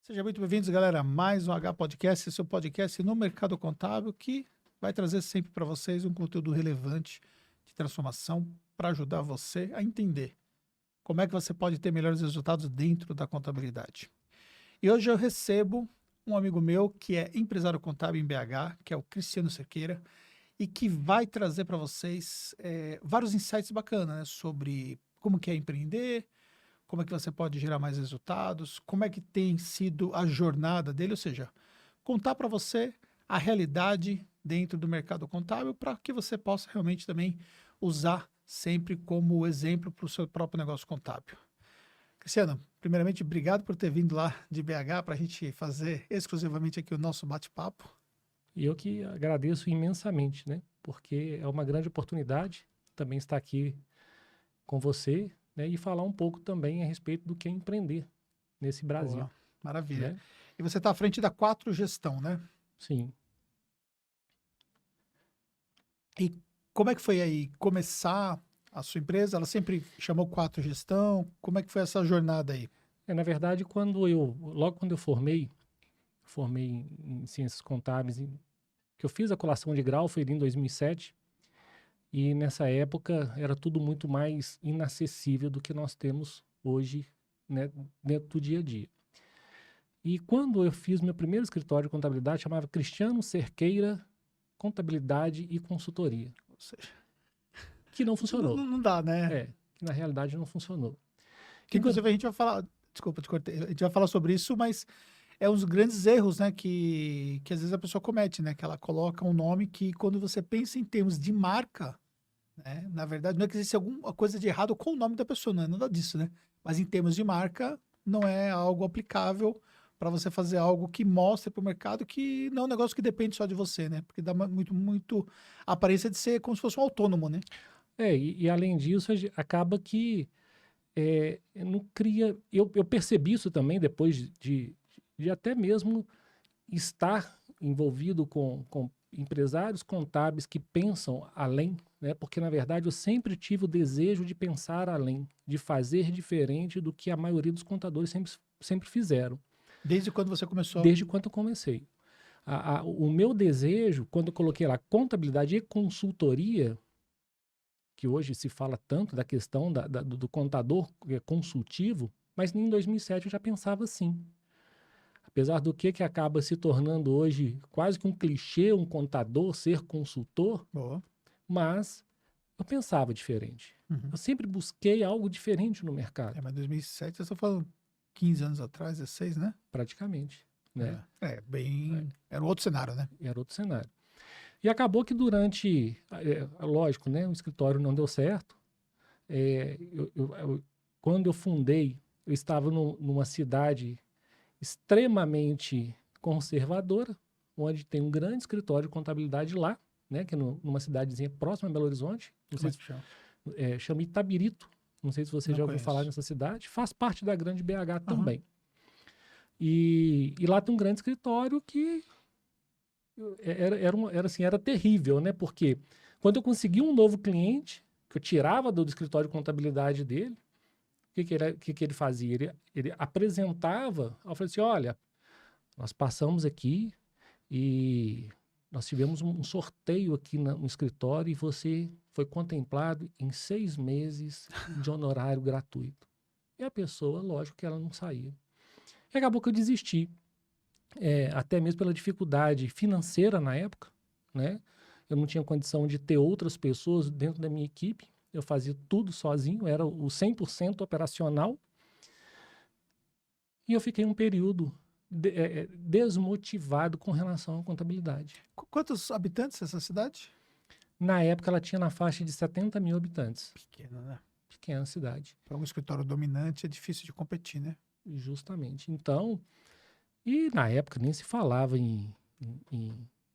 Sejam muito bem-vindos, galera, a mais um H Podcast, seu podcast no mercado contábil, que vai trazer sempre para vocês um conteúdo relevante de transformação para ajudar você a entender como é que você pode ter melhores resultados dentro da contabilidade. E hoje eu recebo um amigo meu que é empresário contábil em BH, que é o Cristiano Cerqueira, e que vai trazer para vocês vários insights bacanas, né, sobre como que é empreender, como é que você pode gerar mais resultados, como é que tem sido a jornada dele, ou seja, contar para você a realidade dentro do mercado contábil para que você possa realmente também usar sempre como exemplo para o seu próprio negócio contábil. Cristiano, primeiramente, obrigado por ter vindo lá de BH para a gente fazer exclusivamente aqui o nosso bate-papo. E eu que agradeço imensamente, né? Porque é uma grande oportunidade também estar aqui com você, né? E falar um pouco também a respeito do que é empreender nesse Brasil, Boa, maravilha. né? E você está à frente da 4 Gestão, né? Sim. E como é que foi aí começar a sua empresa? Ela sempre chamou 4 Gestão. Como é que foi essa jornada aí? Na verdade, logo quando eu formei em Ciências Contábeis, que eu fiz a colação de grau, foi em 2007, e nessa época era tudo muito mais inacessível do que nós temos hoje, né, dentro do dia a dia. E quando eu fiz meu primeiro escritório de contabilidade, chamava Cristiano Cerqueira Contabilidade e Consultoria, Ou seja, que não funcionou. não dá, né? Que na realidade não funcionou. Que Que quando- inclusive a gente vai falar, desculpa, te cortei, a gente vai falar sobre isso, mas é um dos grandes erros, né, que às vezes a pessoa comete, né, que ela coloca um nome que quando você pensa em termos de marca, né, na verdade não é que existe alguma coisa de errado com o nome da pessoa, não é nada disso, né, mas em termos de marca não é algo aplicável para você fazer algo que mostre para o mercado que não é um negócio que depende só de você, né, porque dá muito a aparência de ser como se fosse um autônomo, né. e além disso, acaba que não cria. Eu percebi isso também depois de até mesmo estar envolvido com empresários contábeis que pensam além, né? Porque na verdade eu sempre tive o desejo de pensar além, de fazer diferente do que a maioria dos contadores sempre fizeram, Desde quando você começou? desde quando eu comecei. O meu desejo, quando eu coloquei lá contabilidade e consultoria, que hoje se fala tanto da questão do contador consultivo, mas em 2007 eu já pensava assim. Apesar do que acaba se tornando hoje quase que um clichê, um contador ser consultor, Boa. mas eu pensava diferente. Uhum. Eu sempre busquei algo diferente no mercado, Mas 2007, eu estou falando 15 anos atrás, 16, né? praticamente, né? Era um outro cenário, né? Era outro cenário. E acabou que durante, lógico, né, o escritório não deu certo. É, quando eu fundei, eu estava numa cidade extremamente conservadora, onde tem um grande escritório de contabilidade lá, né, que é numa cidadezinha próxima a Belo Horizonte. Não Como sei é se, que chama? chama Itabirito. Não sei se você Não já ouviu falar conheço. nessa cidade. Faz parte da grande BH Aham. também. E lá tem um grande escritório que era terrível, né? Porque quando eu consegui um novo cliente, que eu tirava do escritório de contabilidade dele, o que ele fazia? Ele apresentava, eu falei assim, olha, nós passamos aqui e nós tivemos um sorteio aqui no escritório e você foi contemplado em 6 meses de honorário gratuito. E a pessoa, lógico que ela não saía. E acabou que eu desisti, até mesmo pela dificuldade financeira na época, né? Eu não tinha condição de ter outras pessoas dentro da minha equipe, eu fazia tudo sozinho, era o 100% operacional, e eu fiquei um período desmotivado com relação à contabilidade. Quantos habitantes essa cidade? Na época, ela tinha na faixa de 70 mil habitantes. Pequena, né? Pequena cidade. Para um escritório dominante é difícil de competir, né? Justamente. Então, e na época nem se falava em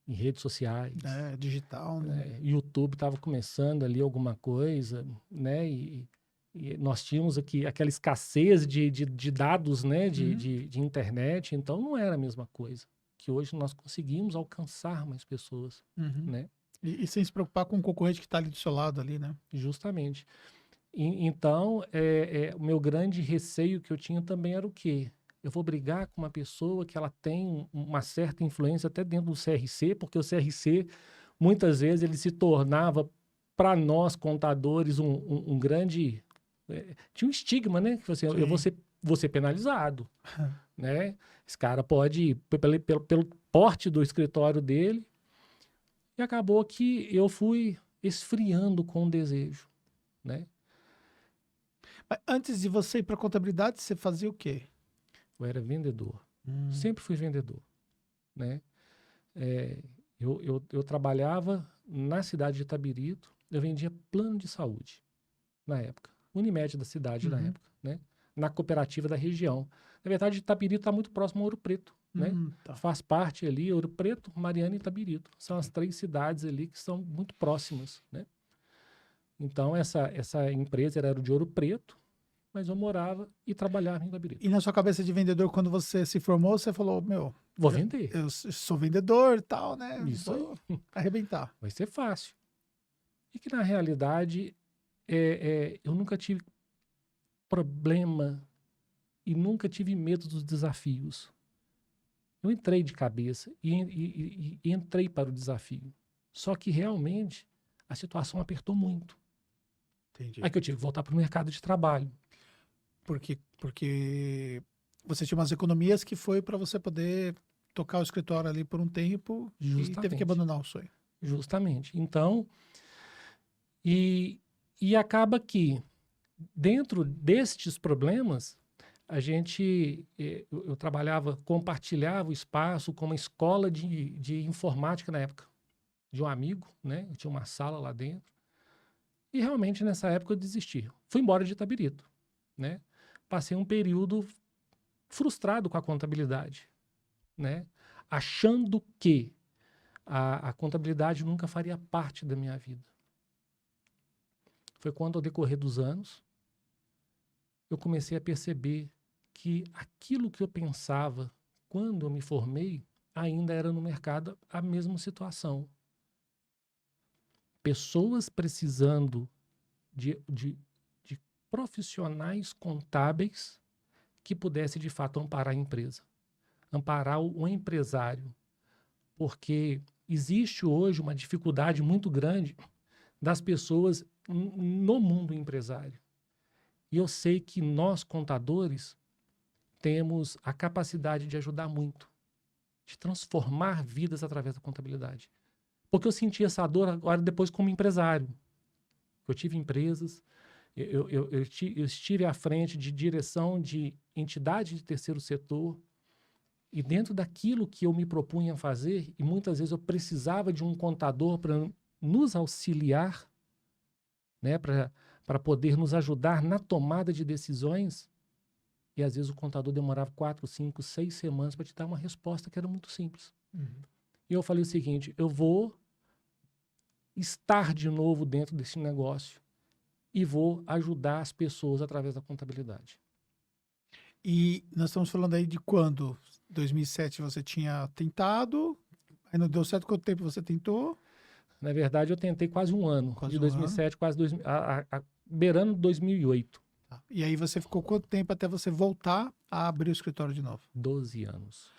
redes sociais. É, digital, né? YouTube estava começando ali alguma coisa, né? E nós tínhamos aqui aquela escassez de dados, né? De internet. Então, não era a mesma coisa. Que hoje nós conseguimos alcançar mais pessoas, Uhum. né? E sem se preocupar com o concorrente que está ali do seu lado ali, né? Justamente. Então, o meu grande receio que eu tinha também era o quê? eu vou brigar com uma pessoa que ela tem uma certa influência até dentro do CRC, porque o CRC, muitas vezes, ele se tornava, para nós, contadores, um grande... tinha um estigma, né? Que assim, eu vou ser penalizado, né? Esse cara pode, pelo porte do escritório dele, e acabou que eu fui esfriando com o desejo, né? Mas antes de você ir para contabilidade, você fazia o quê? Eu era vendedor. Sempre fui vendedor, né? Eu trabalhava na cidade de Itabirito, eu vendia plano de saúde na época. Unimed da cidade na época, né? Na cooperativa da região. Na verdade, Itabirito está muito próximo a Ouro Preto, né? Tá. Faz parte ali, Ouro Preto, Mariana e Itabirito. São as 3 cidades ali que são muito próximas, né? Então, essa empresa era de Ouro Preto, mas eu morava e trabalhava em Itabirito. E na sua cabeça de vendedor, quando você se formou, você falou, Vou vender. Eu sou vendedor e tal, né? Isso Vou arrebentar. Vai ser fácil. E que, na realidade, eu nunca tive problema e nunca tive medo dos desafios. Eu entrei de cabeça e entrei para o desafio. Só que, realmente, a situação apertou muito. Entendi. Aí que eu tive que voltar para o mercado de trabalho. Porque você tinha umas economias que foi para você poder tocar o escritório ali por um tempo e teve que abandonar o sonho. Justamente. Então, e acaba que, dentro destes problemas, eu trabalhava, compartilhava o espaço com uma escola de informática na época, de um amigo, né? Eu tinha uma sala lá dentro. E realmente, nessa época, eu desisti. Fui embora de Itabirito, né? Passei um período frustrado com a contabilidade, né? Achando que a contabilidade nunca faria parte da minha vida. Foi quando, ao decorrer dos anos, eu comecei a perceber que aquilo que eu pensava quando eu me formei ainda era no mercado a mesma situação. Pessoas precisando de profissionais contábeis que pudessem, de fato, amparar a empresa, amparar o empresário. Porque existe hoje uma dificuldade muito grande das pessoas no mundo empresário. E eu sei que nós, contadores, temos a capacidade de ajudar muito, de transformar vidas através da contabilidade. Porque eu senti essa dor agora depois como empresário. Eu tive empresas, eu estive à frente de direção de entidade de terceiro setor, e dentro daquilo que eu me propunha a fazer, e muitas vezes eu precisava de um contador para nos auxiliar, né, para poder nos ajudar na tomada de decisões, e às vezes o contador demorava 4, 5, 6 semanas para te dar uma resposta que era muito simples. E eu falei o seguinte, eu vou estar de novo dentro desse negócio e vou ajudar as pessoas através da contabilidade. E nós estamos falando aí de quando? 2007 você tinha tentado, aí não deu certo. Quanto tempo você tentou? Na verdade, eu tentei quase um ano. De 2007, quase beirando 2008. Tá. E aí você ficou quanto tempo até você voltar a abrir o escritório de novo? 12 anos.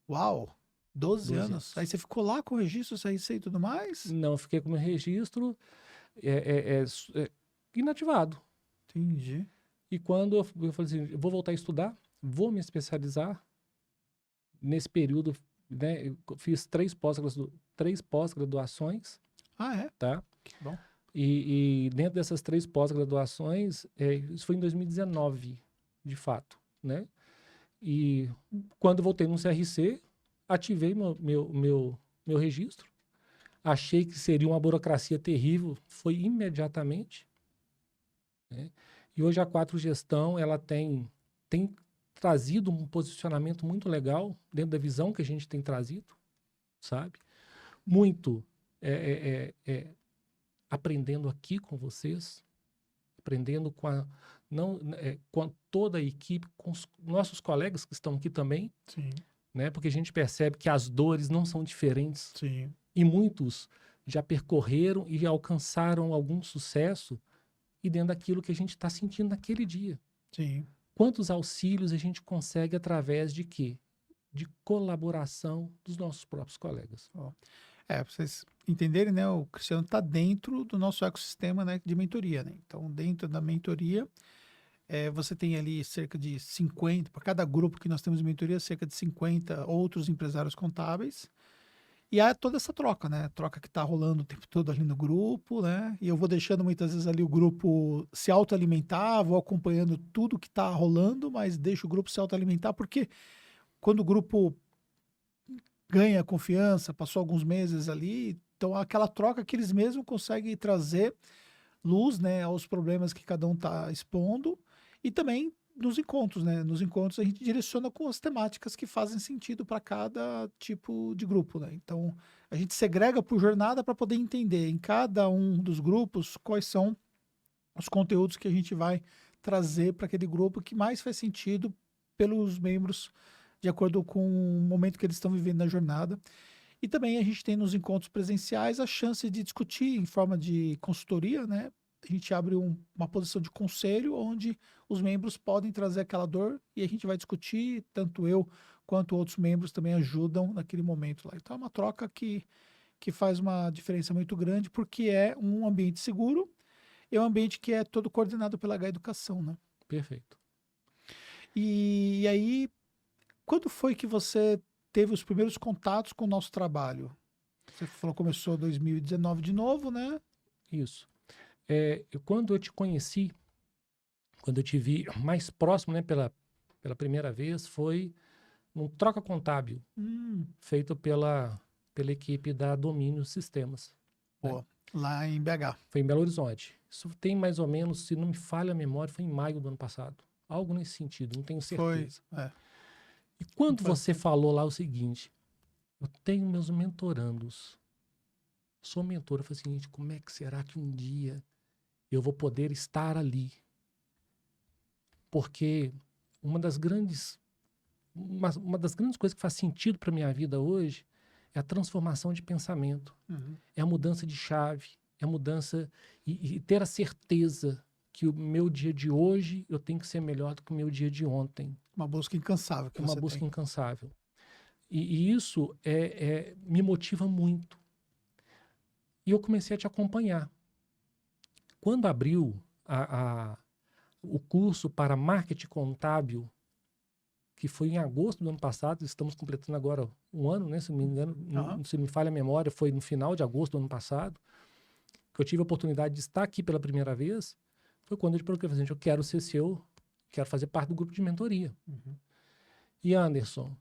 Uau! 12 anos. Aí você ficou lá com o registro, CRC e tudo mais? Não, fiquei com o meu registro inativado. Entendi. E quando eu falei assim, eu vou voltar a estudar, vou me especializar. Nesse período, né, eu fiz 3 pós-graduações. Ah, é? Tá? Que bom. E dentro dessas 3 pós-graduações, isso foi em 2019, de fato, né? E quando voltei no CRC, ativei meu registro. Achei que seria uma burocracia terrível, foi imediatamente. Né? E hoje a 4 Gestão, ela tem trazido um posicionamento muito legal dentro da visão que a gente tem trazido, sabe? Muito aprendendo aqui com vocês, aprendendo com toda a equipe, com os nossos colegas que estão aqui também. Sim. Né? Porque a gente percebe que as dores não são diferentes. Sim. E muitos já percorreram e alcançaram algum sucesso e dentro daquilo que a gente está sentindo naquele dia. Sim. quantos auxílios a gente consegue através de quê? De colaboração dos nossos próprios colegas. Para vocês entenderem, né? O Cristiano está dentro do nosso ecossistema, né, de mentoria, né? Então, dentro da mentoria, você tem ali cerca de 50, para cada grupo que nós temos de mentoria, cerca de 50 outros empresários contábeis. E há toda essa troca, né? Troca que está rolando o tempo todo ali no grupo, né? E eu vou deixando muitas vezes ali o grupo se autoalimentar, vou acompanhando tudo que está rolando, mas deixo o grupo se autoalimentar, porque quando o grupo ganha confiança, passou alguns meses ali, então aquela troca que eles mesmos conseguem trazer luz, né, aos problemas que cada um está expondo, e também nos encontros, né? Nos encontros a gente direciona com as temáticas que fazem sentido para cada tipo de grupo, né? Então a gente segrega por jornada para poder entender em cada um dos grupos quais são os conteúdos que a gente vai trazer para aquele grupo que mais faz sentido pelos membros de acordo com o momento que eles estão vivendo na jornada. E também a gente tem nos encontros presenciais a chance de discutir em forma de consultoria, né? A gente abre uma posição de conselho onde os membros podem trazer aquela dor e a gente vai discutir, tanto eu quanto outros membros também ajudam naquele momento lá. Então é uma troca que faz uma diferença muito grande, porque é um ambiente seguro e é um ambiente que é todo coordenado pela H-Educação, né? Perfeito. E aí, quando foi que você teve os primeiros contatos com o nosso trabalho? Você falou que começou em 2019 de novo, né? Isso. Quando eu te conheci, quando eu te vi mais próximo, né, pela primeira vez, foi num troca contábil feito pela equipe da Domínio Sistemas. Pô, lá em BH. Foi em Belo Horizonte. Isso tem mais ou menos, se não me falha a memória, foi em maio do ano passado. Algo nesse sentido, não tenho certeza. Foi. E quando você falou lá o seguinte, eu tenho meus mentorandos, sou mentora, eu falei assim, gente, como é que será que um dia eu vou poder estar ali? Porque uma das grandes coisas que faz sentido para minha vida hoje é a transformação de pensamento, é a mudança de chave, é a mudança e ter a certeza que o meu dia de hoje eu tenho que ser melhor do que o meu dia de ontem. Uma busca incansável que Uma você busca tem. incansável. E isso me motiva muito. E eu comecei a te acompanhar. Quando abriu o curso para marketing contábil, que foi em agosto do ano passado, estamos completando agora um ano, né? Se não me engano, se me falha a memória, foi no final de agosto do ano passado, que eu tive a oportunidade de estar aqui pela primeira vez, foi quando eu te procurei, assim, eu quero ser quero fazer parte do grupo de mentoria. E Anderson,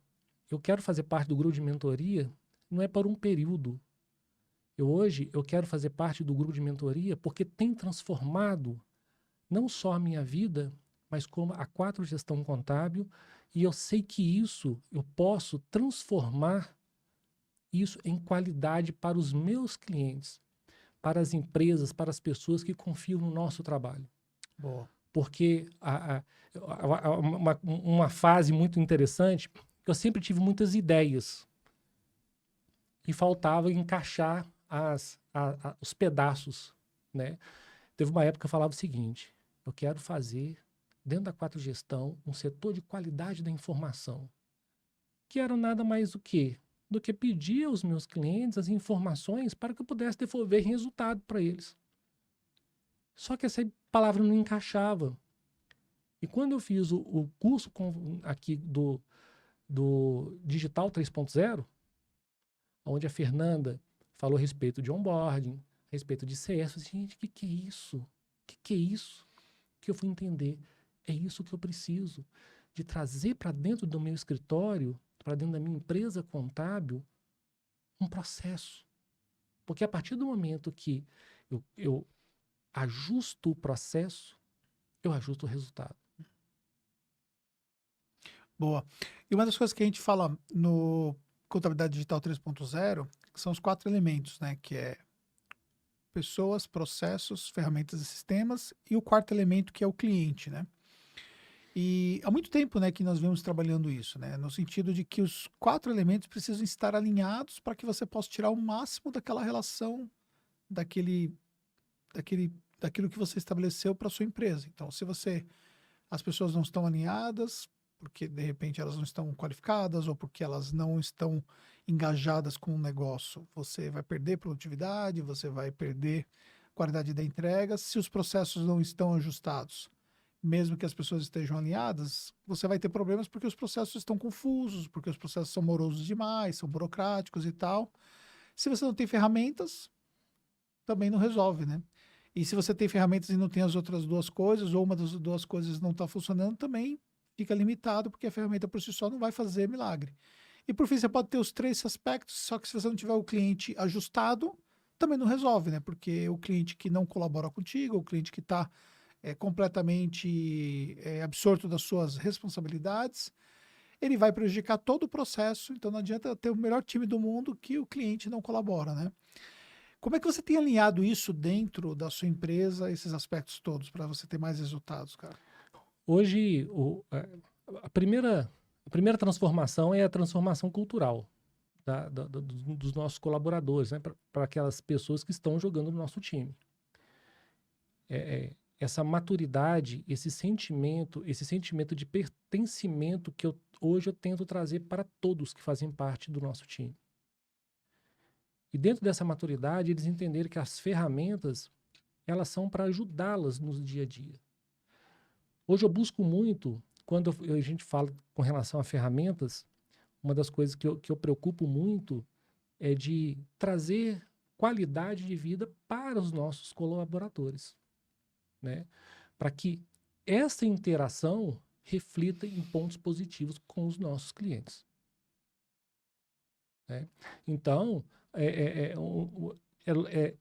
eu quero fazer parte do grupo de mentoria, não é para um período. Hoje eu quero fazer parte do grupo de mentoria porque tem transformado não só a minha vida, mas como a 4 Gestão Contábil, e eu sei que eu posso transformar isso em qualidade para os meus clientes, para as empresas, para as pessoas que confiam no nosso trabalho. Boa. Porque uma fase muito interessante, eu sempre tive muitas ideias e faltava encaixar os pedaços, né? Teve uma época que eu falava o seguinte, eu quero fazer, dentro da 4 Gestão, um setor de qualidade da informação, que era nada mais do que pedir aos meus clientes as informações para que eu pudesse devolver resultado para eles. Só que essa palavra não encaixava. E quando eu fiz o curso aqui do Digital 3.0, onde a Fernanda falou a respeito de onboarding, a respeito de CS, eu falei, gente, o que é isso? O que é isso? Que eu fui entender. É isso que eu preciso, de trazer para dentro do meu escritório, para dentro da minha empresa contábil, um processo. Porque a partir do momento que eu ajusto o processo, eu ajusto o resultado. Boa. E uma das coisas que a gente fala no Contabilidade Digital 3.0 são os 4 elementos, né? Que é pessoas, processos, ferramentas e sistemas, e o quarto elemento que é o cliente, né? E há muito tempo, né, que nós vemos trabalhando isso, né? No sentido de que os 4 elementos precisam estar alinhados para que você possa tirar o máximo daquela relação, daquilo que você estabeleceu para sua empresa. Então, se você as pessoas não estão alinhadas, porque de repente elas não estão qualificadas ou porque elas não estão engajadas com o negócio. Você vai perder produtividade, você vai perder qualidade da entrega se os processos não estão ajustados. Mesmo que as pessoas estejam alinhadas, você vai ter problemas porque os processos estão confusos, porque os processos são morosos demais, são burocráticos e tal. Se você não tem ferramentas, também não resolve, né? E se você tem ferramentas e não tem as outras duas coisas, ou uma das duas coisas não está funcionando, também fica limitado, porque a ferramenta por si só não vai fazer milagre. E por fim, você pode ter os três aspectos, só que se você não tiver o cliente ajustado, também não resolve, né? Porque o cliente que não colabora contigo, o cliente que está completamente absorto das suas responsabilidades, ele vai prejudicar todo o processo, então não adianta ter o melhor time do mundo que o cliente não colabora, né? Como é que você tem alinhado isso dentro da sua empresa, esses aspectos todos, para você ter mais resultados, cara? Hoje, a primeira transformação é a transformação cultural dos nossos colaboradores, né? Para aquelas pessoas que estão jogando no nosso time. Essa maturidade, esse sentimento de pertencimento que hoje eu tento trazer para todos que fazem parte do nosso time. E dentro dessa maturidade, eles entenderem que as ferramentas, elas são para ajudá-las no dia a dia. Hoje eu busco muito, quando a gente fala com relação a ferramentas, uma das coisas que eu preocupo muito é de trazer qualidade de vida para os nossos colaboradores, né? Para que essa interação reflita em pontos positivos com os nossos clientes, né? Então,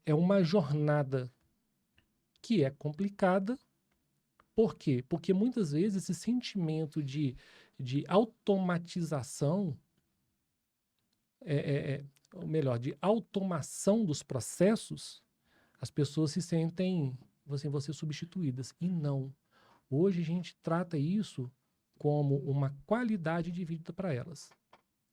é uma jornada que é complicada. Por quê? Porque muitas vezes esse sentimento de automatização, ou melhor, de automação dos processos, as pessoas se sentem, vão ser substituídas. E não. Hoje a gente trata isso como uma qualidade de vida para elas.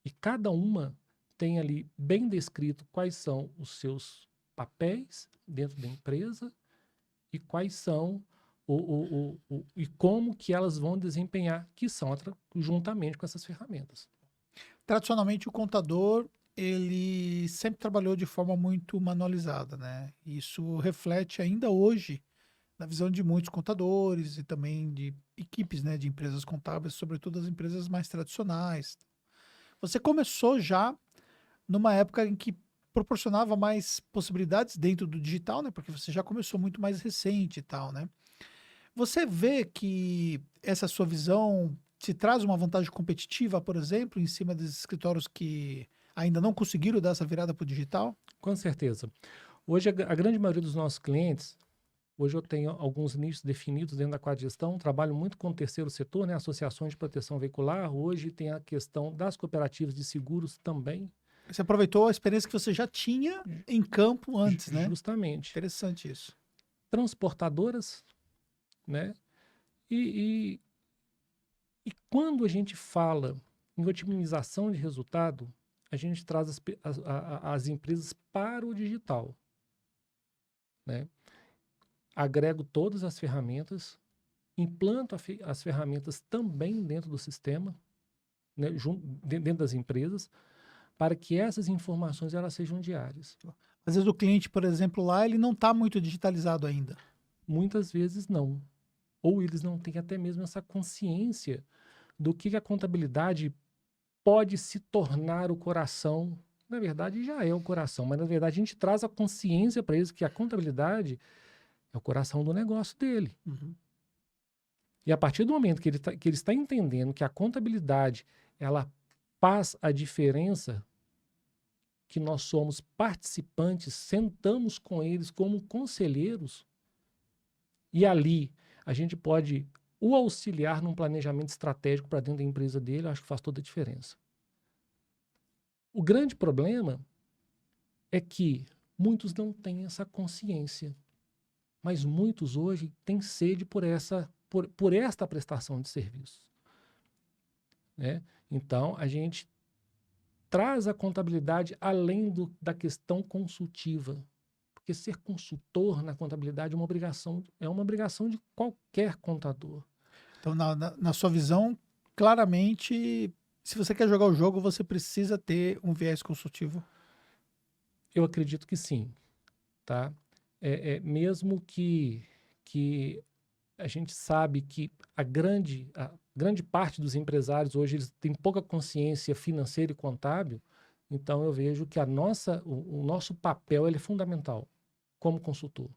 E cada uma tem ali bem descrito quais são os seus papéis dentro da empresa e quais são e como que elas vão desempenhar, que são juntamente com essas ferramentas. Tradicionalmente, o contador, ele sempre trabalhou de forma muito manualizada, né? Isso reflete ainda hoje na visão de muitos contadores e também de equipes, né, de empresas contábeis, sobretudo as empresas mais tradicionais. Você começou já numa época em que proporcionava mais possibilidades dentro do digital, né? Porque você já começou muito mais recente e tal, né? Você vê que essa sua visão te traz uma vantagem competitiva, por exemplo, em cima dos escritórios que ainda não conseguiram dar essa virada para o digital? Com certeza. Hoje, a grande maioria dos nossos clientes, hoje eu tenho alguns nichos definidos dentro da quadrigestão, trabalho muito com o terceiro setor, né? Associações de proteção veicular. Hoje tem a questão das cooperativas de seguros também. Você aproveitou a experiência que você já tinha em campo antes, né? Justamente. Interessante isso. Transportadoras, né? E quando a gente fala em otimização de resultado, a gente traz as empresas para o digital, né? Agrego todas as ferramentas, implanto as ferramentas também dentro do sistema, né? Dentro das empresas, para que essas informações elas sejam diárias. Às vezes o cliente, por exemplo, lá, ele não está muito digitalizado ainda. Muitas vezes não. Ou eles não têm até mesmo essa consciência do que a contabilidade pode se tornar o coração. Na verdade, já é o coração, mas na verdade a gente traz a consciência para eles que a contabilidade é o coração do negócio dele. Uhum. E a partir do momento que ele está entendendo que a contabilidade ela faz a diferença, que nós somos participantes, sentamos com eles como conselheiros, e ali a gente pode o auxiliar num planejamento estratégico para dentro da empresa dele, eu acho que faz toda a diferença. O grande problema é que muitos não têm essa consciência, mas muitos hoje têm sede por esta prestação de serviço, né? Então, a gente traz a contabilidade além da questão consultiva, porque ser consultor na contabilidade é uma obrigação de qualquer contador. Então, na sua visão, claramente, se você quer jogar o jogo, você precisa ter um viés consultivo. Eu acredito que sim, tá? Mesmo que a gente sabe que a grande parte dos empresários hoje eles têm pouca consciência financeira e contábil, então eu vejo que o nosso papel ele é fundamental como consultor.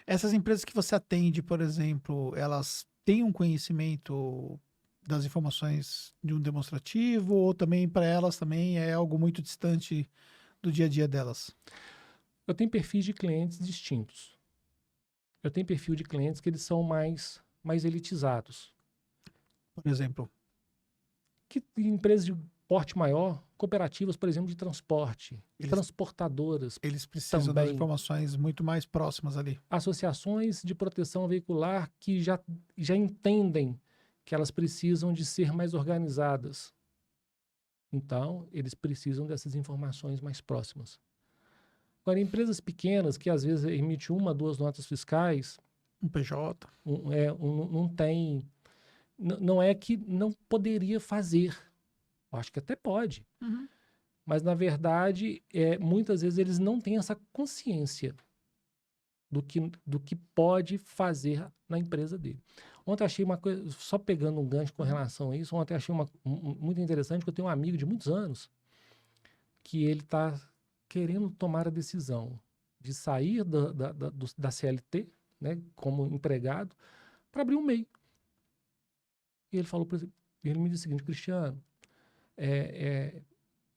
Essas empresas que você atende, por exemplo, elas têm um conhecimento das informações de um demonstrativo ou também para elas também é algo muito distante do dia a dia delas? Eu tenho perfis de clientes distintos. Eu tenho perfil de clientes que eles são mais elitizados. Por exemplo, Que empresas de porte maior, cooperativas, por exemplo, de transporte, eles, transportadoras eles precisam das também, informações muito mais próximas ali. associações de proteção veicular que já entendem que elas precisam de ser mais organizadas. Então, eles precisam dessas informações mais próximas. Agora, empresas pequenas, que às vezes emitem 1, 2 notas fiscais, Um PJ. não tem. Não é que não poderia fazer. Eu acho que até pode. Uhum. Mas, na verdade, muitas vezes eles não têm essa consciência do que pode fazer na empresa dele. Ontem achei uma coisa, só pegando um gancho com relação a isso, ontem achei muito interessante, que eu tenho um amigo de muitos anos que ele está querendo tomar a decisão de sair da CLT, né, como empregado, para abrir um MEI. E ele falou, por exemplo, ele me disse o seguinte: Cristiano,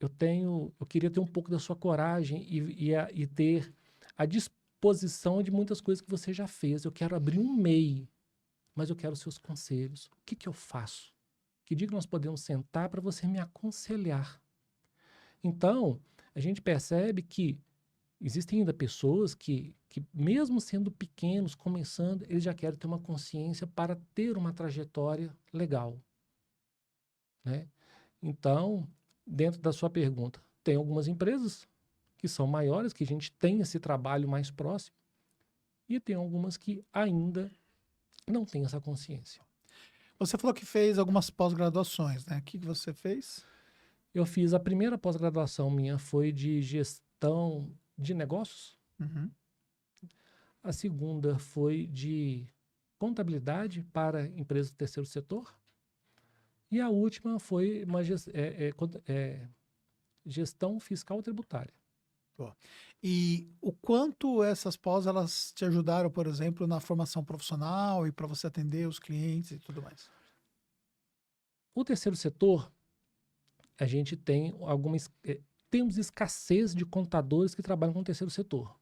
eu queria ter um pouco da sua coragem e ter a disposição de muitas coisas que você já fez. Eu quero abrir um MEI, mas eu quero seus conselhos. O que eu faço? Que dia que nós podemos sentar para você me aconselhar? Então, a gente percebe que existem ainda pessoas que, mesmo sendo pequenos, começando, eles já querem ter uma consciência para ter uma trajetória legal, né? Então, dentro da sua pergunta, tem algumas empresas que são maiores, que a gente tem esse trabalho mais próximo, e tem algumas que ainda não têm essa consciência. Você falou que fez algumas pós-graduações, né? O que você fez? Eu fiz a primeira pós-graduação minha foi de gestão de negócios. Uhum. A segunda foi de contabilidade para empresas do terceiro setor. E a última foi uma gestão fiscal tributária. Boa. E o quanto essas pós elas te ajudaram, por exemplo, na formação profissional e para você atender os clientes e tudo mais? O terceiro setor, a gente tem temos escassez de contadores que trabalham com o terceiro setor,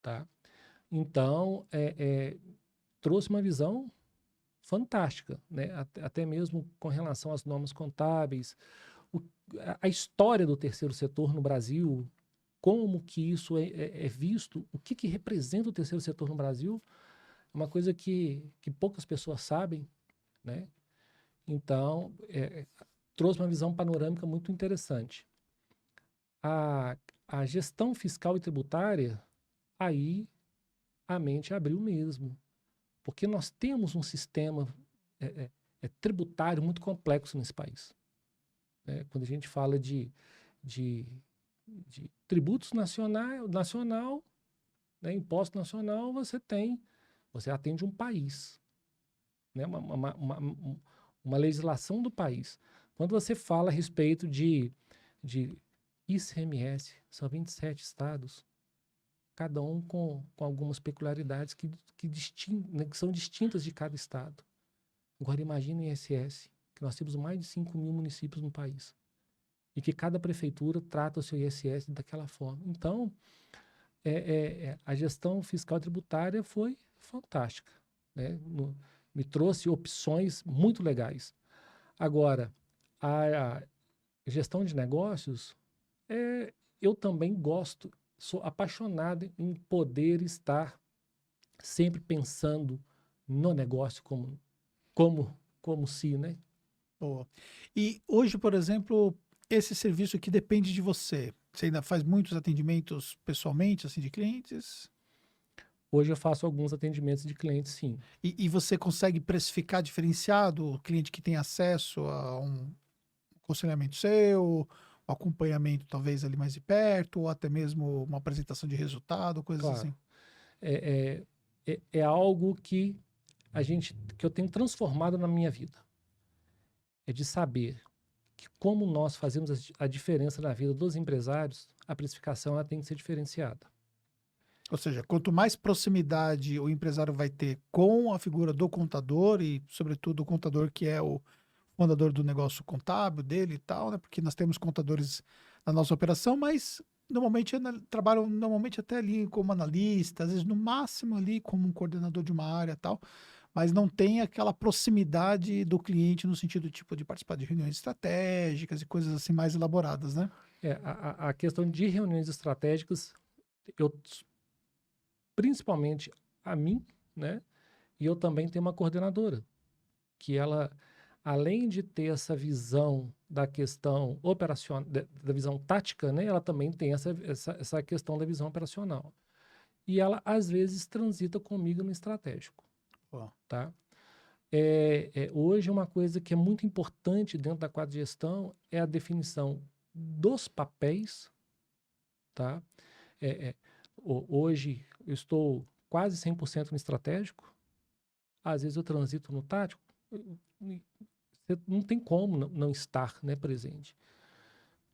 tá? Então, trouxe uma visão fantástica, né? Até mesmo com relação às normas contábeis, a história do terceiro setor no Brasil, como que isso é visto, o que representa o terceiro setor no Brasil, é uma coisa que poucas pessoas sabem, né? Então, trouxe uma visão panorâmica muito interessante. A gestão fiscal e tributária, aí a mente abriu mesmo, porque nós temos um sistema tributário muito complexo nesse país. Quando a gente fala de tributos nacional, né, imposto nacional, você atende um país, né, uma legislação do país. Quando você fala a respeito de ICMS, são 27 estados, cada um com algumas peculiaridades que são distintas de cada estado. Agora imagine o ISS, que nós temos mais de 5 mil municípios no país, e que cada prefeitura trata o seu ISS daquela forma. Então, a gestão fiscal tributária foi fantástica, né? Me trouxe opções muito legais. Agora, a gestão de negócios, eu também gosto, sou apaixonado em poder estar sempre pensando no negócio como se, né? Boa. E hoje, por exemplo, esse serviço aqui depende de você. Você ainda faz muitos atendimentos pessoalmente, assim, de clientes? Hoje eu faço alguns atendimentos de clientes, sim. E você consegue precificar diferenciado o cliente que tem acesso a um aconselhamento seu, um acompanhamento talvez ali mais de perto, ou até mesmo uma apresentação de resultado, coisas Claro. assim? É algo que eu tenho transformado na minha vida. É de saber que como nós fazemos a diferença na vida dos empresários, a precificação ela tem que ser diferenciada. Ou seja, quanto mais proximidade o empresário vai ter com a figura do contador e, sobretudo, o contador que é o fundador do negócio contábil dele e tal, né? Porque nós temos contadores na nossa operação, mas normalmente trabalham normalmente até ali como analista, às vezes no máximo ali como um coordenador de uma área e tal, mas não tem aquela proximidade do cliente no sentido tipo de participar de reuniões estratégicas e coisas assim mais elaboradas, né? A questão de reuniões estratégicas, eu principalmente a mim, né? E eu também tenho uma coordenadora, que ela, além de ter essa visão da questão operacional, da visão tática, né? Ela também tem essa questão da visão operacional. E ela, às vezes, transita comigo no estratégico, Ó, tá? Hoje, uma coisa que é muito importante dentro da quadra de gestão é a definição dos papéis, tá? É, é, Hoje, eu estou quase 100% no estratégico, às vezes eu transito no tático, você não tem como não estar, né, presente.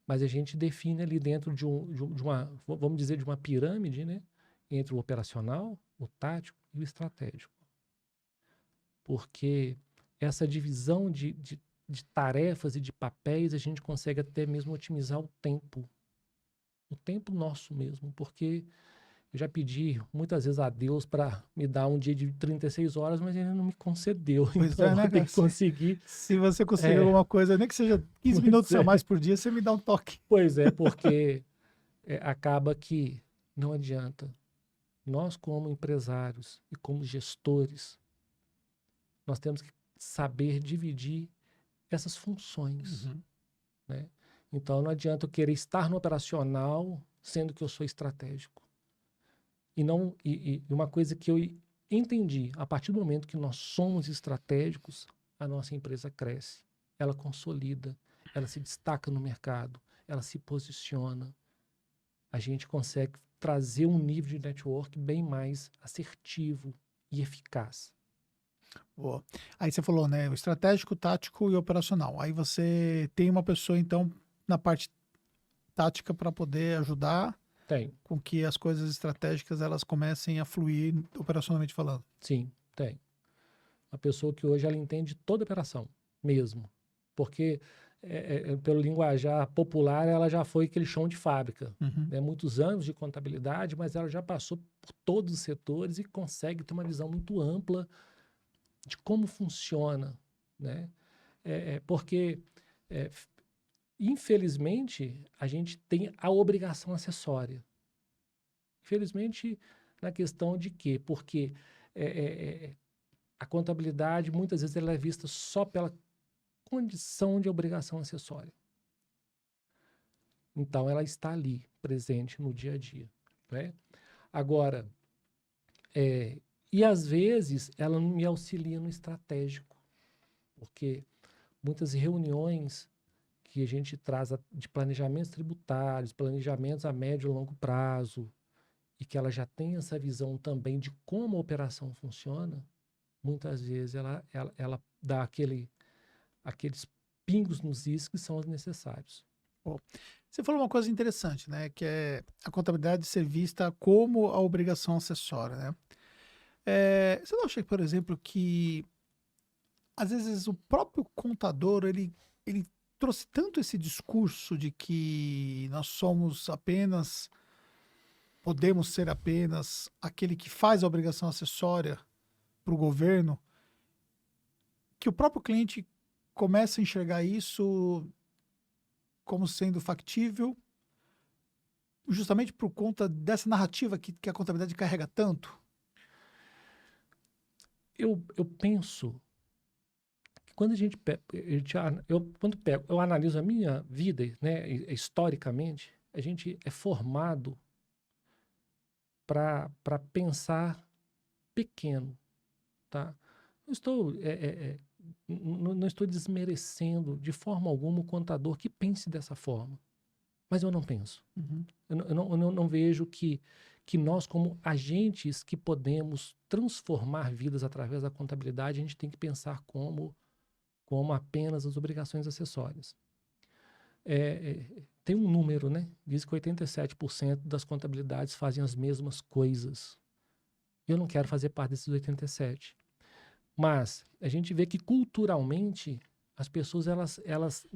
Mas a gente define ali dentro de uma, vamos dizer, de uma pirâmide, né, entre o operacional, o tático e o estratégico. Porque essa divisão de tarefas e de papéis, a gente consegue até mesmo otimizar o tempo nosso mesmo, porque eu já pedi muitas vezes a Deus para me dar um dia de 36 horas, mas ele não me concedeu. pois Então é, eu né, vou ter cara? que conseguir. Se você conseguir É, alguma coisa, nem que seja 15 pois minutos a é, mais por dia, você me dá um toque. pois é, porque acaba que não adianta. Nós, como empresários e como gestores, nós temos que saber dividir essas funções, Uhum. né? Então não adianta eu querer estar no operacional, sendo que eu sou estratégico. E não e uma coisa que eu entendi, a partir do momento que nós somos estratégicos, a nossa empresa cresce, ela consolida, ela se destaca no mercado, ela se posiciona. A gente consegue trazer um nível de network bem mais assertivo e eficaz. Boa. Aí você falou, né, o estratégico, tático e operacional. Aí você tem uma pessoa, então, na parte tática para poder ajudar Tem, com que as coisas estratégicas elas comecem a fluir operacionalmente falando. sim, tem. Uma pessoa que hoje ela entende toda a operação, mesmo. Porque, pelo linguajar popular, ela já foi aquele chão de fábrica. Uhum. Né? Muitos anos de contabilidade, mas ela já passou por todos os setores e consegue ter uma visão muito ampla de como funciona. Né? Porque, é, f- infelizmente, a gente tem a obrigação acessória. Infelizmente, na questão de quê? Porque é, é, é, a contabilidade, muitas vezes, ela é vista só pela condição de obrigação acessória. Então, ela está ali, presente no dia a dia. Né? Agora, e às vezes, ela não me auxilia no estratégico, porque muitas reuniões que a gente traz de planejamentos tributários, planejamentos a médio e longo prazo, e que ela já tem essa visão também de como a operação funciona, muitas vezes ela dá aqueles pingos nos is que são os necessários. Bom, você falou uma coisa interessante, né, que é a contabilidade ser vista como a obrigação acessória, né? Você não acha, por exemplo, que às vezes o próprio contador ele trouxe tanto esse discurso de que nós somos apenas podemos ser apenas aquele que faz a obrigação acessória para o governo, que o próprio cliente começa a enxergar isso como sendo factível, justamente por conta dessa narrativa que a contabilidade carrega tanto? Eu penso que quando a gente, eu analiso a minha vida, né, historicamente, a gente é formado para pensar pequeno, tá? Não estou desmerecendo de forma alguma o contador que pense dessa forma, mas eu não penso. Uhum. Eu não vejo que nós, como agentes que podemos transformar vidas através da contabilidade, a gente tem que pensar como apenas as obrigações acessórias. Tem um número, né? Diz que 87% das contabilidades fazem as mesmas coisas. Eu não quero fazer parte desses 87%. Mas a gente vê que culturalmente as pessoas, elas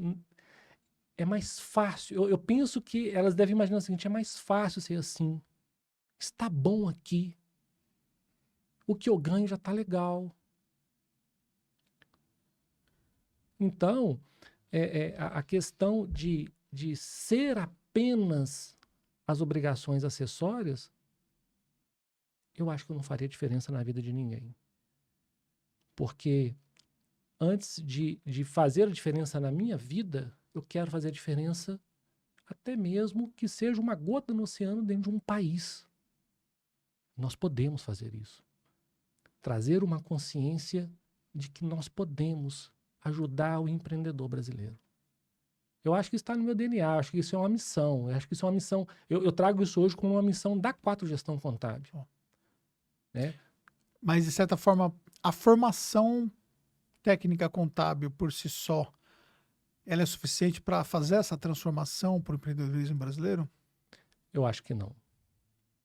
é mais fácil. Eu penso que elas devem imaginar o seguinte: é mais fácil ser assim. Está bom aqui. O que eu ganho já está legal. Então, a questão de ser apenas as obrigações acessórias, eu acho que não faria diferença na vida de ninguém. Porque antes de fazer a diferença na minha vida, eu quero fazer a diferença até mesmo que seja uma gota no oceano dentro de um país. Nós podemos fazer isso. Trazer uma consciência de que nós podemos ajudar o empreendedor brasileiro. Eu acho que está no meu DNA, eu acho que isso é uma missão. Eu acho que isso é uma missão. Eu trago isso hoje como uma missão da 4 Gestão Contábil. Né? Mas, de certa forma, a formação técnica contábil por si só, ela é suficiente para fazer essa transformação para o empreendedorismo brasileiro? Eu acho que não.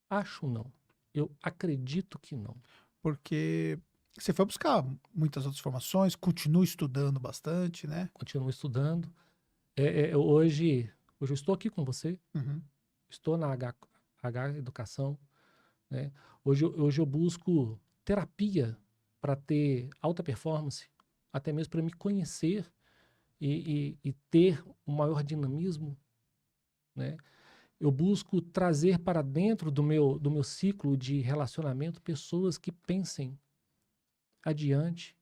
Acho não. Eu acredito que não. Porque você foi buscar muitas outras formações, continua estudando bastante, né? Continuo estudando. Hoje eu estou aqui com você. Uhum. Estou na H Educação. Né? Hoje eu busco terapia para ter alta performance, até mesmo para me conhecer e ter um maior dinamismo. Né? Eu busco trazer para dentro do meu ciclo de relacionamento pessoas que pensem adiante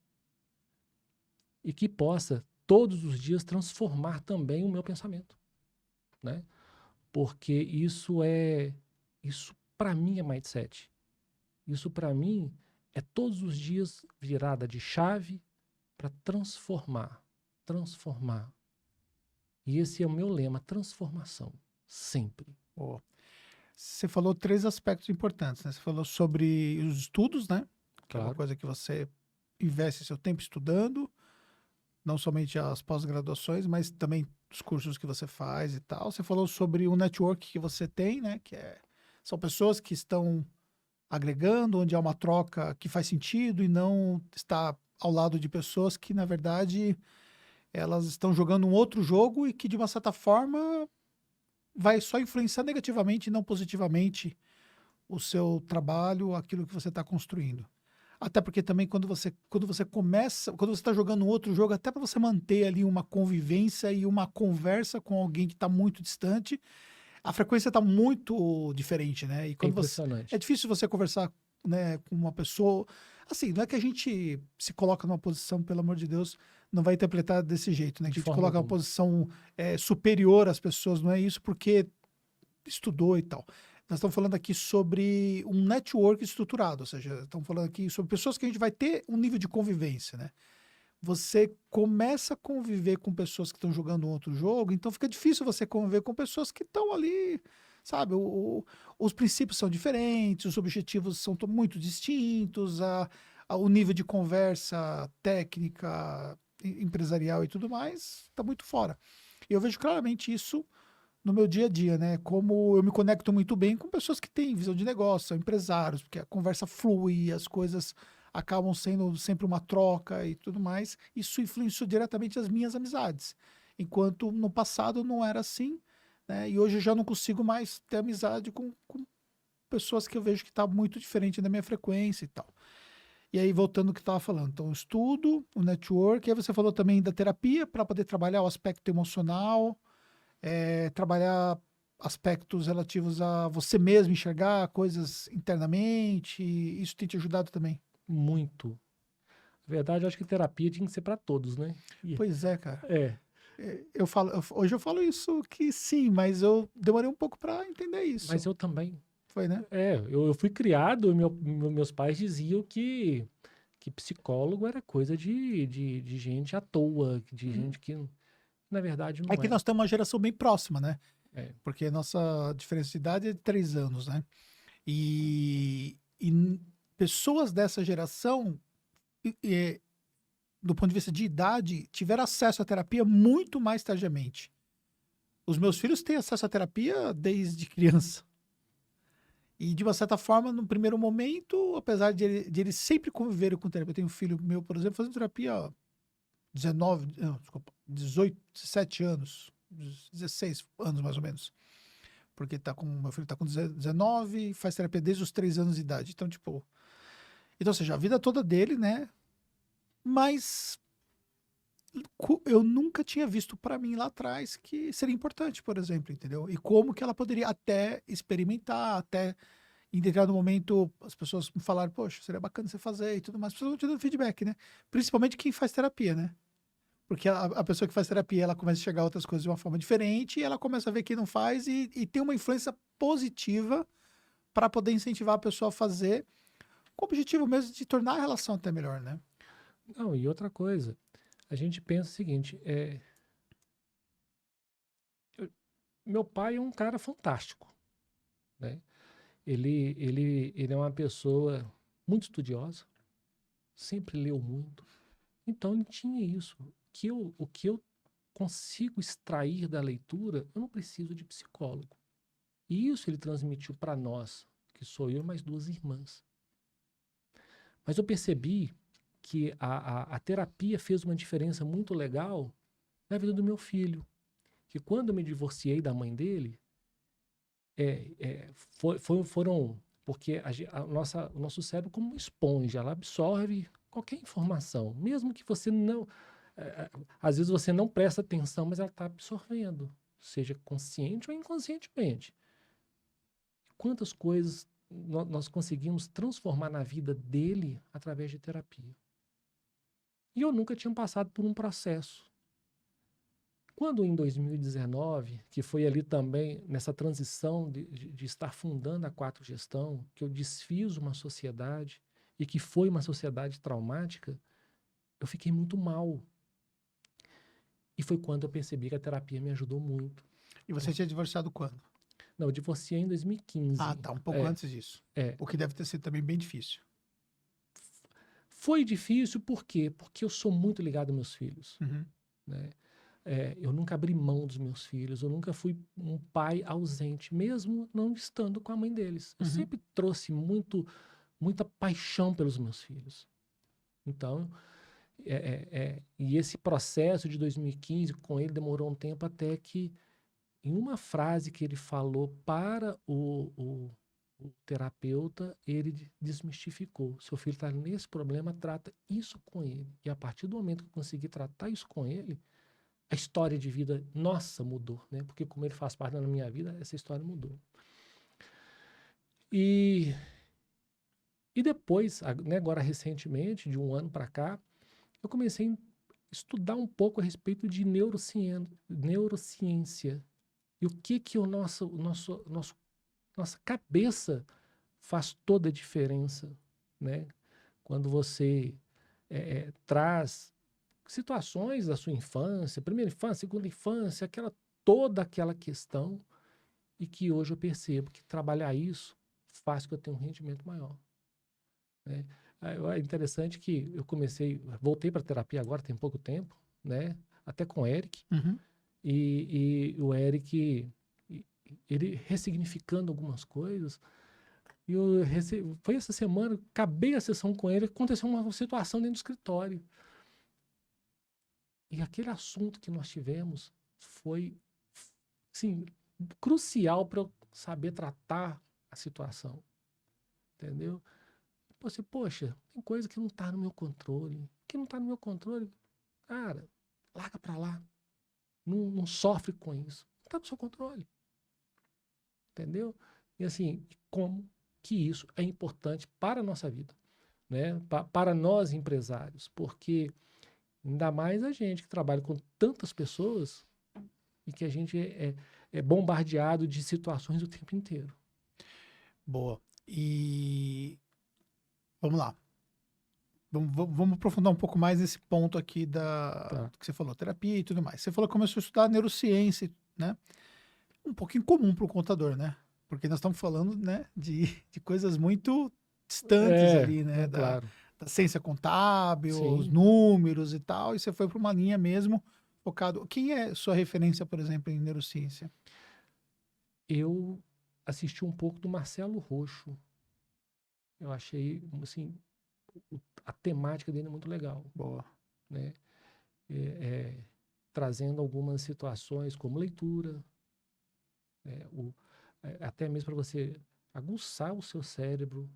e que possa todos os dias transformar também o meu pensamento, né? Porque isso para mim é mindset. Isso para mim é todos os dias virada de chave para transformar. E esse é o meu lema, transformação, sempre. Oh. Você falou 3 aspectos importantes, né? Você falou sobre os estudos, né? Que é uma Claro. coisa que você investe seu tempo estudando, não somente as pós-graduações, mas também os cursos que você faz e tal. Você falou sobre o network que você tem, né? São pessoas que estão agregando, onde há uma troca que faz sentido e não está ao lado de pessoas que, na verdade, elas estão jogando um outro jogo e que, de uma certa forma, vai só influenciar negativamente e não positivamente o seu trabalho, aquilo que você está construindo. Até porque também quando você está jogando um outro jogo, até para você manter ali uma convivência e uma conversa com alguém que está muito distante, a frequência está muito diferente, né? E quando impressionante. é difícil você conversar, né, com uma pessoa. Assim, não é que a gente se coloca numa posição, pelo amor de Deus, não vai interpretar desse jeito, né? Que a gente coloca uma posição superior às pessoas, não é isso porque estudou e tal. Nós estamos falando aqui sobre um network estruturado, ou seja, estamos falando aqui sobre pessoas que a gente vai ter um nível de convivência, né? Você começa a conviver com pessoas que estão jogando um outro jogo, então fica difícil você conviver com pessoas que estão ali, sabe? Os princípios são diferentes, os objetivos são muito distintos, o nível de conversa técnica, empresarial e tudo mais está muito fora. E eu vejo claramente isso no meu dia a dia, né? Como eu me conecto muito bem com pessoas que têm visão de negócio, são empresários, porque a conversa flui, as coisas acabam sendo sempre uma troca e tudo mais. Isso influenciou diretamente as minhas amizades. Enquanto no passado não era assim, né? E hoje eu já não consigo mais ter amizade com pessoas que eu vejo que está muito diferente da minha frequência e tal. E aí, voltando ao que eu estava falando. Então, o estudo, o network, aí você falou também da terapia para poder trabalhar o aspecto emocional, trabalhar aspectos relativos a você mesmo enxergar coisas internamente. Isso tem te ajudado também? Muito. Na verdade, eu acho que terapia tinha que ser para todos, né? Pois é, cara. É. Hoje eu falo isso que sim, mas eu demorei um pouco para entender isso. Mas eu também. Foi, né? Eu fui criado, meus pais diziam que psicólogo era coisa de gente à toa, de gente que, na verdade, É não que é. nós temos uma geração bem próxima, né? É. Porque a nossa diferença de idade é de 3 anos, né? Pessoas dessa geração, e, do ponto de vista de idade, tiveram acesso à terapia muito mais tardiamente. Os meus filhos têm acesso à terapia desde criança. E, de uma certa forma, no primeiro momento, apesar de eles sempre conviverem com terapia, eu tenho um filho meu, por exemplo, fazendo terapia há 18, 17 anos, 16 anos mais ou menos. Porque meu filho tá com 19 e faz terapia desde os 3 anos de idade. Então, tipo. Então, ou seja, a vida toda dele, né? Mas eu nunca tinha visto para mim lá atrás que seria importante, por exemplo, entendeu? E como que ela poderia até experimentar, até em determinado momento as pessoas me falaram, poxa, seria bacana você fazer e tudo mais. As pessoas vão te dando feedback, né? Principalmente quem faz terapia, né? Porque a pessoa que faz terapia, ela começa a chegar a outras coisas de uma forma diferente e ela começa a ver quem não faz e tem uma influência positiva para poder incentivar a pessoa a fazer, com o objetivo mesmo de tornar a relação até melhor, né? Não, e outra coisa, a gente pensa o seguinte, meu pai é um cara fantástico, né? Ele é uma pessoa muito estudiosa, sempre leu muito. Então ele tinha isso. O que eu consigo extrair da leitura, eu não preciso de psicólogo. E isso ele transmitiu para nós, que sou eu e mais 2 irmãs. Mas eu percebi que a terapia fez uma diferença muito legal na vida do meu filho. Que quando eu me divorciei da mãe dele, foram. Porque o nosso cérebro, como uma esponja, ela absorve qualquer informação, mesmo que você não. Às vezes você não presta atenção, mas ela está absorvendo, seja consciente ou inconscientemente. Quantas coisas nós conseguimos transformar na vida dele através de terapia. E eu nunca tinha passado por um processo. Quando em 2019, que foi ali também nessa transição de estar fundando a 4 Gestão, que eu desfiz uma sociedade e que foi uma sociedade traumática, eu fiquei muito mal. E foi quando eu percebi que a terapia me ajudou muito. E você tinha divorciado quando? Não, eu divorciei em 2015. Ah, tá, um pouco antes disso. É. O que deve ter sido também bem difícil. Foi difícil, por quê? Porque eu sou muito ligado aos meus filhos. Uhum. Né? Eu nunca abri mão dos meus filhos, eu nunca fui um pai ausente, mesmo não estando com a mãe deles. Eu sempre trouxe muita paixão pelos meus filhos. Então, e esse processo de 2015 com ele demorou um tempo até que, em uma frase que ele falou para o terapeuta, ele desmistificou. Seu filho está nesse problema, trata isso com ele. E a partir do momento que eu consegui tratar isso com ele, a história de vida nossa mudou, né? Porque como ele faz parte da minha vida, essa história mudou. E depois, né, agora recentemente, de um ano para cá, eu comecei a estudar um pouco a respeito de neurociência e o que nossa cabeça faz toda a diferença, né? Quando você traz situações da sua infância, primeira infância, segunda infância, toda aquela questão, e que hoje eu percebo que trabalhar isso faz com que eu tenha um rendimento maior. Né? É interessante que eu voltei para a terapia agora, tem pouco tempo, né? Até com o Eric, e o Eric, ele ressignificando algumas coisas, e foi essa semana, acabei a sessão com ele, aconteceu uma situação dentro do escritório. E aquele assunto que nós tivemos foi, sim, crucial para eu saber tratar a situação. Entendeu? Você, poxa, tem coisa que não está no meu controle. Que não está no meu controle, cara, larga para lá. Não sofre com isso. Não está no seu controle. Entendeu? E assim, como que isso é importante para a nossa vida, né? Para nós empresários, porque ainda mais a gente que trabalha com tantas pessoas e que a gente é bombardeado de situações o tempo inteiro. Boa. E vamos lá. Vamos aprofundar um pouco mais nesse ponto aqui Tá. do que você falou, terapia e tudo mais. Você falou que começou a estudar neurociência, né? Um pouco incomum para o contador, né? Porque nós estamos falando, né, de coisas muito distantes ali, né? Claro. Da ciência contábil, os Sim. números e tal, e você foi para uma linha mesmo focado. Quem é sua referência, por exemplo, em neurociência? Eu assisti um pouco do Marcelo Rocho. Eu achei, assim, a temática dele é muito legal, Boa. né? É, trazendo algumas situações como leitura, até mesmo para você aguçar o seu cérebro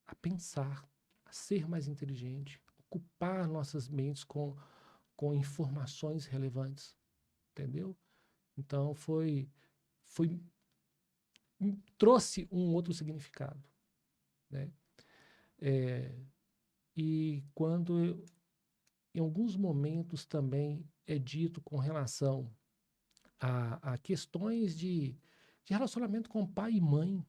a pensar, a ser mais inteligente, ocupar nossas mentes com informações relevantes, entendeu? Então foi trouxe um outro significado, né? E em alguns momentos também é dito com relação a questões de relacionamento com pai e mãe,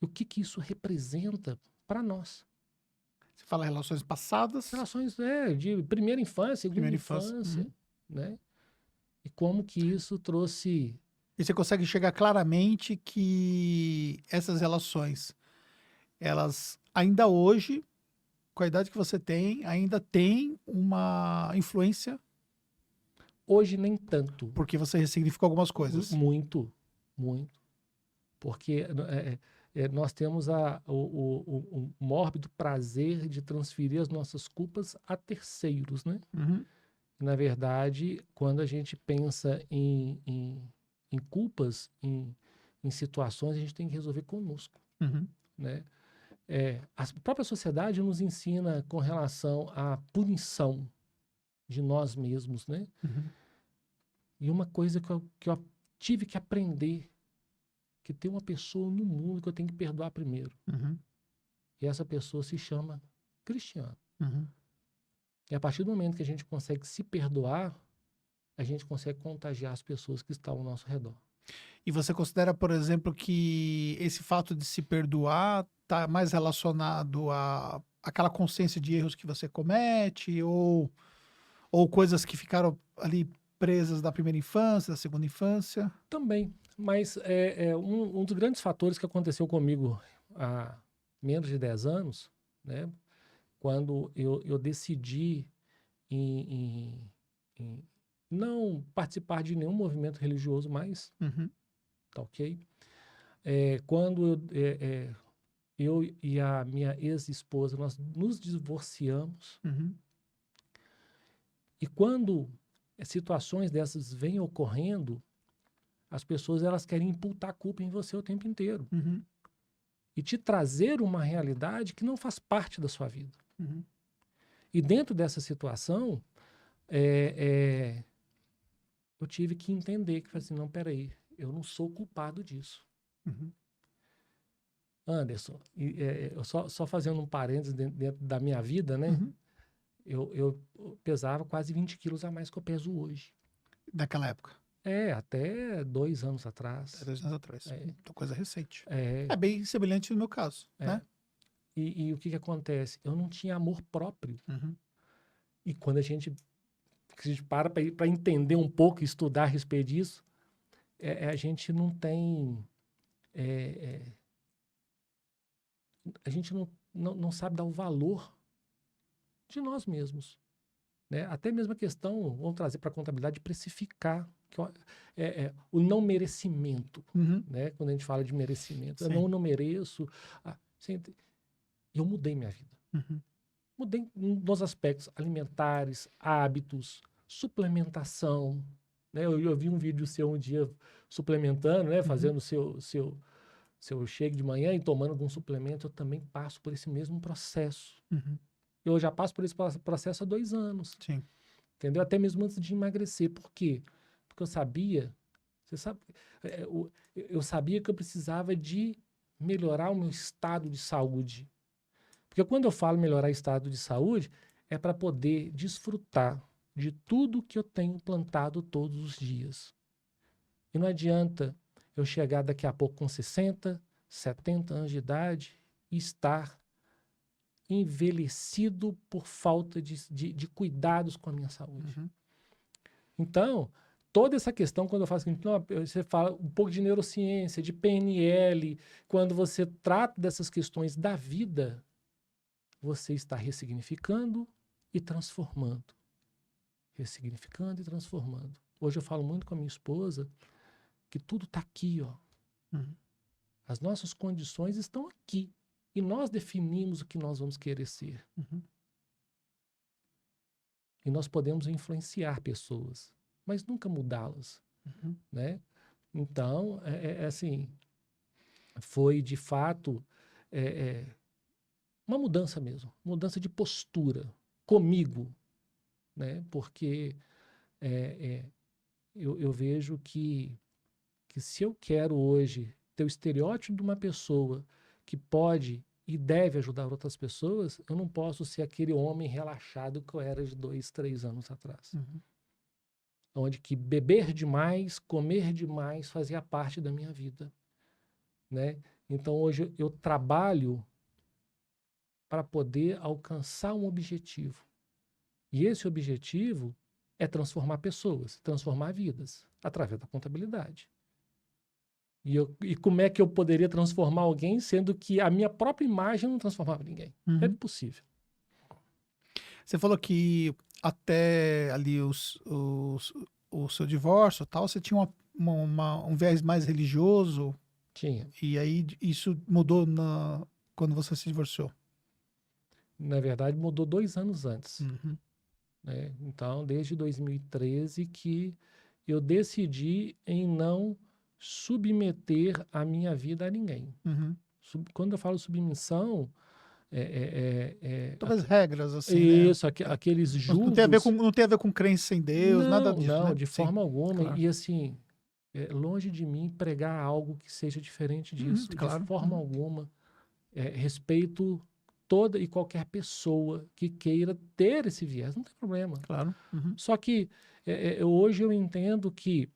e o que isso representa para nós. Você fala relações passadas, Relações de primeira infância, segunda primeira infância. infância, Uhum. né? E como que isso trouxe. E você consegue enxergar claramente que essas relações, elas ainda hoje, com a idade que você tem, ainda tem uma influência, Hoje nem tanto, porque você ressignificou algumas coisas. muito, muito, porque nós temos o mórbido prazer de transferir as nossas culpas a terceiros, né? Uhum, Na verdade, quando a gente pensa em culpas, em situações, a gente tem que resolver conosco, uhum, né? A própria sociedade nos ensina com relação à punição de nós mesmos, né? uhum, E uma coisa que eu tive que aprender, que tem uma pessoa no mundo que eu tenho que perdoar primeiro. uhum, E essa pessoa se chama Cristiano. uhum. E a partir do momento que a gente consegue se perdoar, a gente consegue contagiar as pessoas que estão ao nosso redor. E você considera, por exemplo, que esse fato de se perdoar está mais relacionado a aquela consciência de erros que você comete ou coisas que ficaram ali presas da primeira infância, da segunda infância? Também, mas um dos grandes fatores que aconteceu comigo há menos de 10 anos, né, quando eu decidi em, em não participar de nenhum movimento religioso mais, Uhum, tá ok? Quando eu e a minha ex-esposa, nós nos divorciamos, uhum, e quando situações dessas vêm ocorrendo, as pessoas elas querem imputar a culpa em você o tempo inteiro. uhum, E te trazer uma realidade que não faz parte da sua vida. uhum, E dentro dessa situação, é, é, eu tive que entender que, assim, não, peraí, eu não sou culpado disso. uhum, Anderson, eu só fazendo um parênteses dentro da minha vida, né? uhum. Eu pesava quase 20 quilos a mais que eu peso hoje. Daquela época, Até 2 anos até atrás. 2 anos atrás. É, Então, coisa recente. é, É bem semelhante no meu caso, é. né? E o que acontece? Eu não tinha amor próprio. Uhum, E quando a gente para entender um pouco e estudar a respeito disso, a gente não tem. é, é, a gente não sabe dar o valor de nós mesmos. Né? Até mesmo a questão, vamos trazer para a contabilidade, de precificar o não merecimento. uhum, Né? Quando a gente fala de merecimento, eu sim. não mereço. Eu mudei minha vida. Uhum, Mudei nos aspectos alimentares, hábitos, suplementação. Né? Eu vi um vídeo seu um dia suplementando, né? uhum, Fazendo o seu shake de manhã e tomando algum suplemento. Eu também passo por esse mesmo processo. uhum, Eu já passo por esse processo há 2 anos. sim. Entendeu? Até mesmo antes de emagrecer. Por quê? Porque eu sabia, você sabe, eu sabia que eu precisava de melhorar o meu estado de saúde. Porque quando eu falo melhorar o estado de saúde, é para poder desfrutar de tudo que eu tenho plantado todos os dias. E não adianta eu chegar daqui a pouco com 60, 70 anos de idade e estar envelhecido por falta de cuidados com a minha saúde. Uhum. Então, toda essa questão, quando eu faço assim, não, você fala um pouco de neurociência, de PNL, quando você trata dessas questões da vida, você está ressignificando e transformando. Ressignificando e transformando. Hoje eu falo muito com a minha esposa que tudo está aqui, ó. Uhum. As nossas condições estão aqui. E nós definimos o que nós vamos querer ser. Uhum. E nós podemos influenciar pessoas, mas nunca mudá-las, Uhum. né? Então, assim, foi de fato uma mudança mesmo, mudança de postura comigo, né? Porque eu vejo que se eu quero hoje ter o estereótipo de uma pessoa que pode e deve ajudar outras pessoas, eu não posso ser aquele homem relaxado que eu era de 2, 3 anos atrás. Uhum. Onde que beber demais, comer demais fazia parte da minha vida, né? Então hoje eu trabalho para poder alcançar um objetivo. E esse objetivo é transformar pessoas, transformar vidas, através da contabilidade. E como é que eu poderia transformar alguém, sendo que a minha própria imagem não transformava ninguém? Uhum. É impossível. Você falou que até ali o seu divórcio e tal, você tinha um viés mais religioso, Tinha. e aí isso mudou quando você se divorciou. Na verdade, mudou 2 anos antes. Uhum. Né? Então, desde 2013 que eu decidi em não submeter a minha vida a ninguém. Uhum. Quando eu falo submissão, Talvez regras, assim, isso, né? aqueles Não tem a ver julgos. não tem a ver com crença em Deus, nada disso, Não, né? de Sim, forma alguma. claro. E assim, longe de mim pregar algo que seja diferente disso. Claro. De forma alguma. Respeito toda e qualquer pessoa que queira ter esse viés, não tem problema. Claro. Uhum. Só que hoje eu entendo que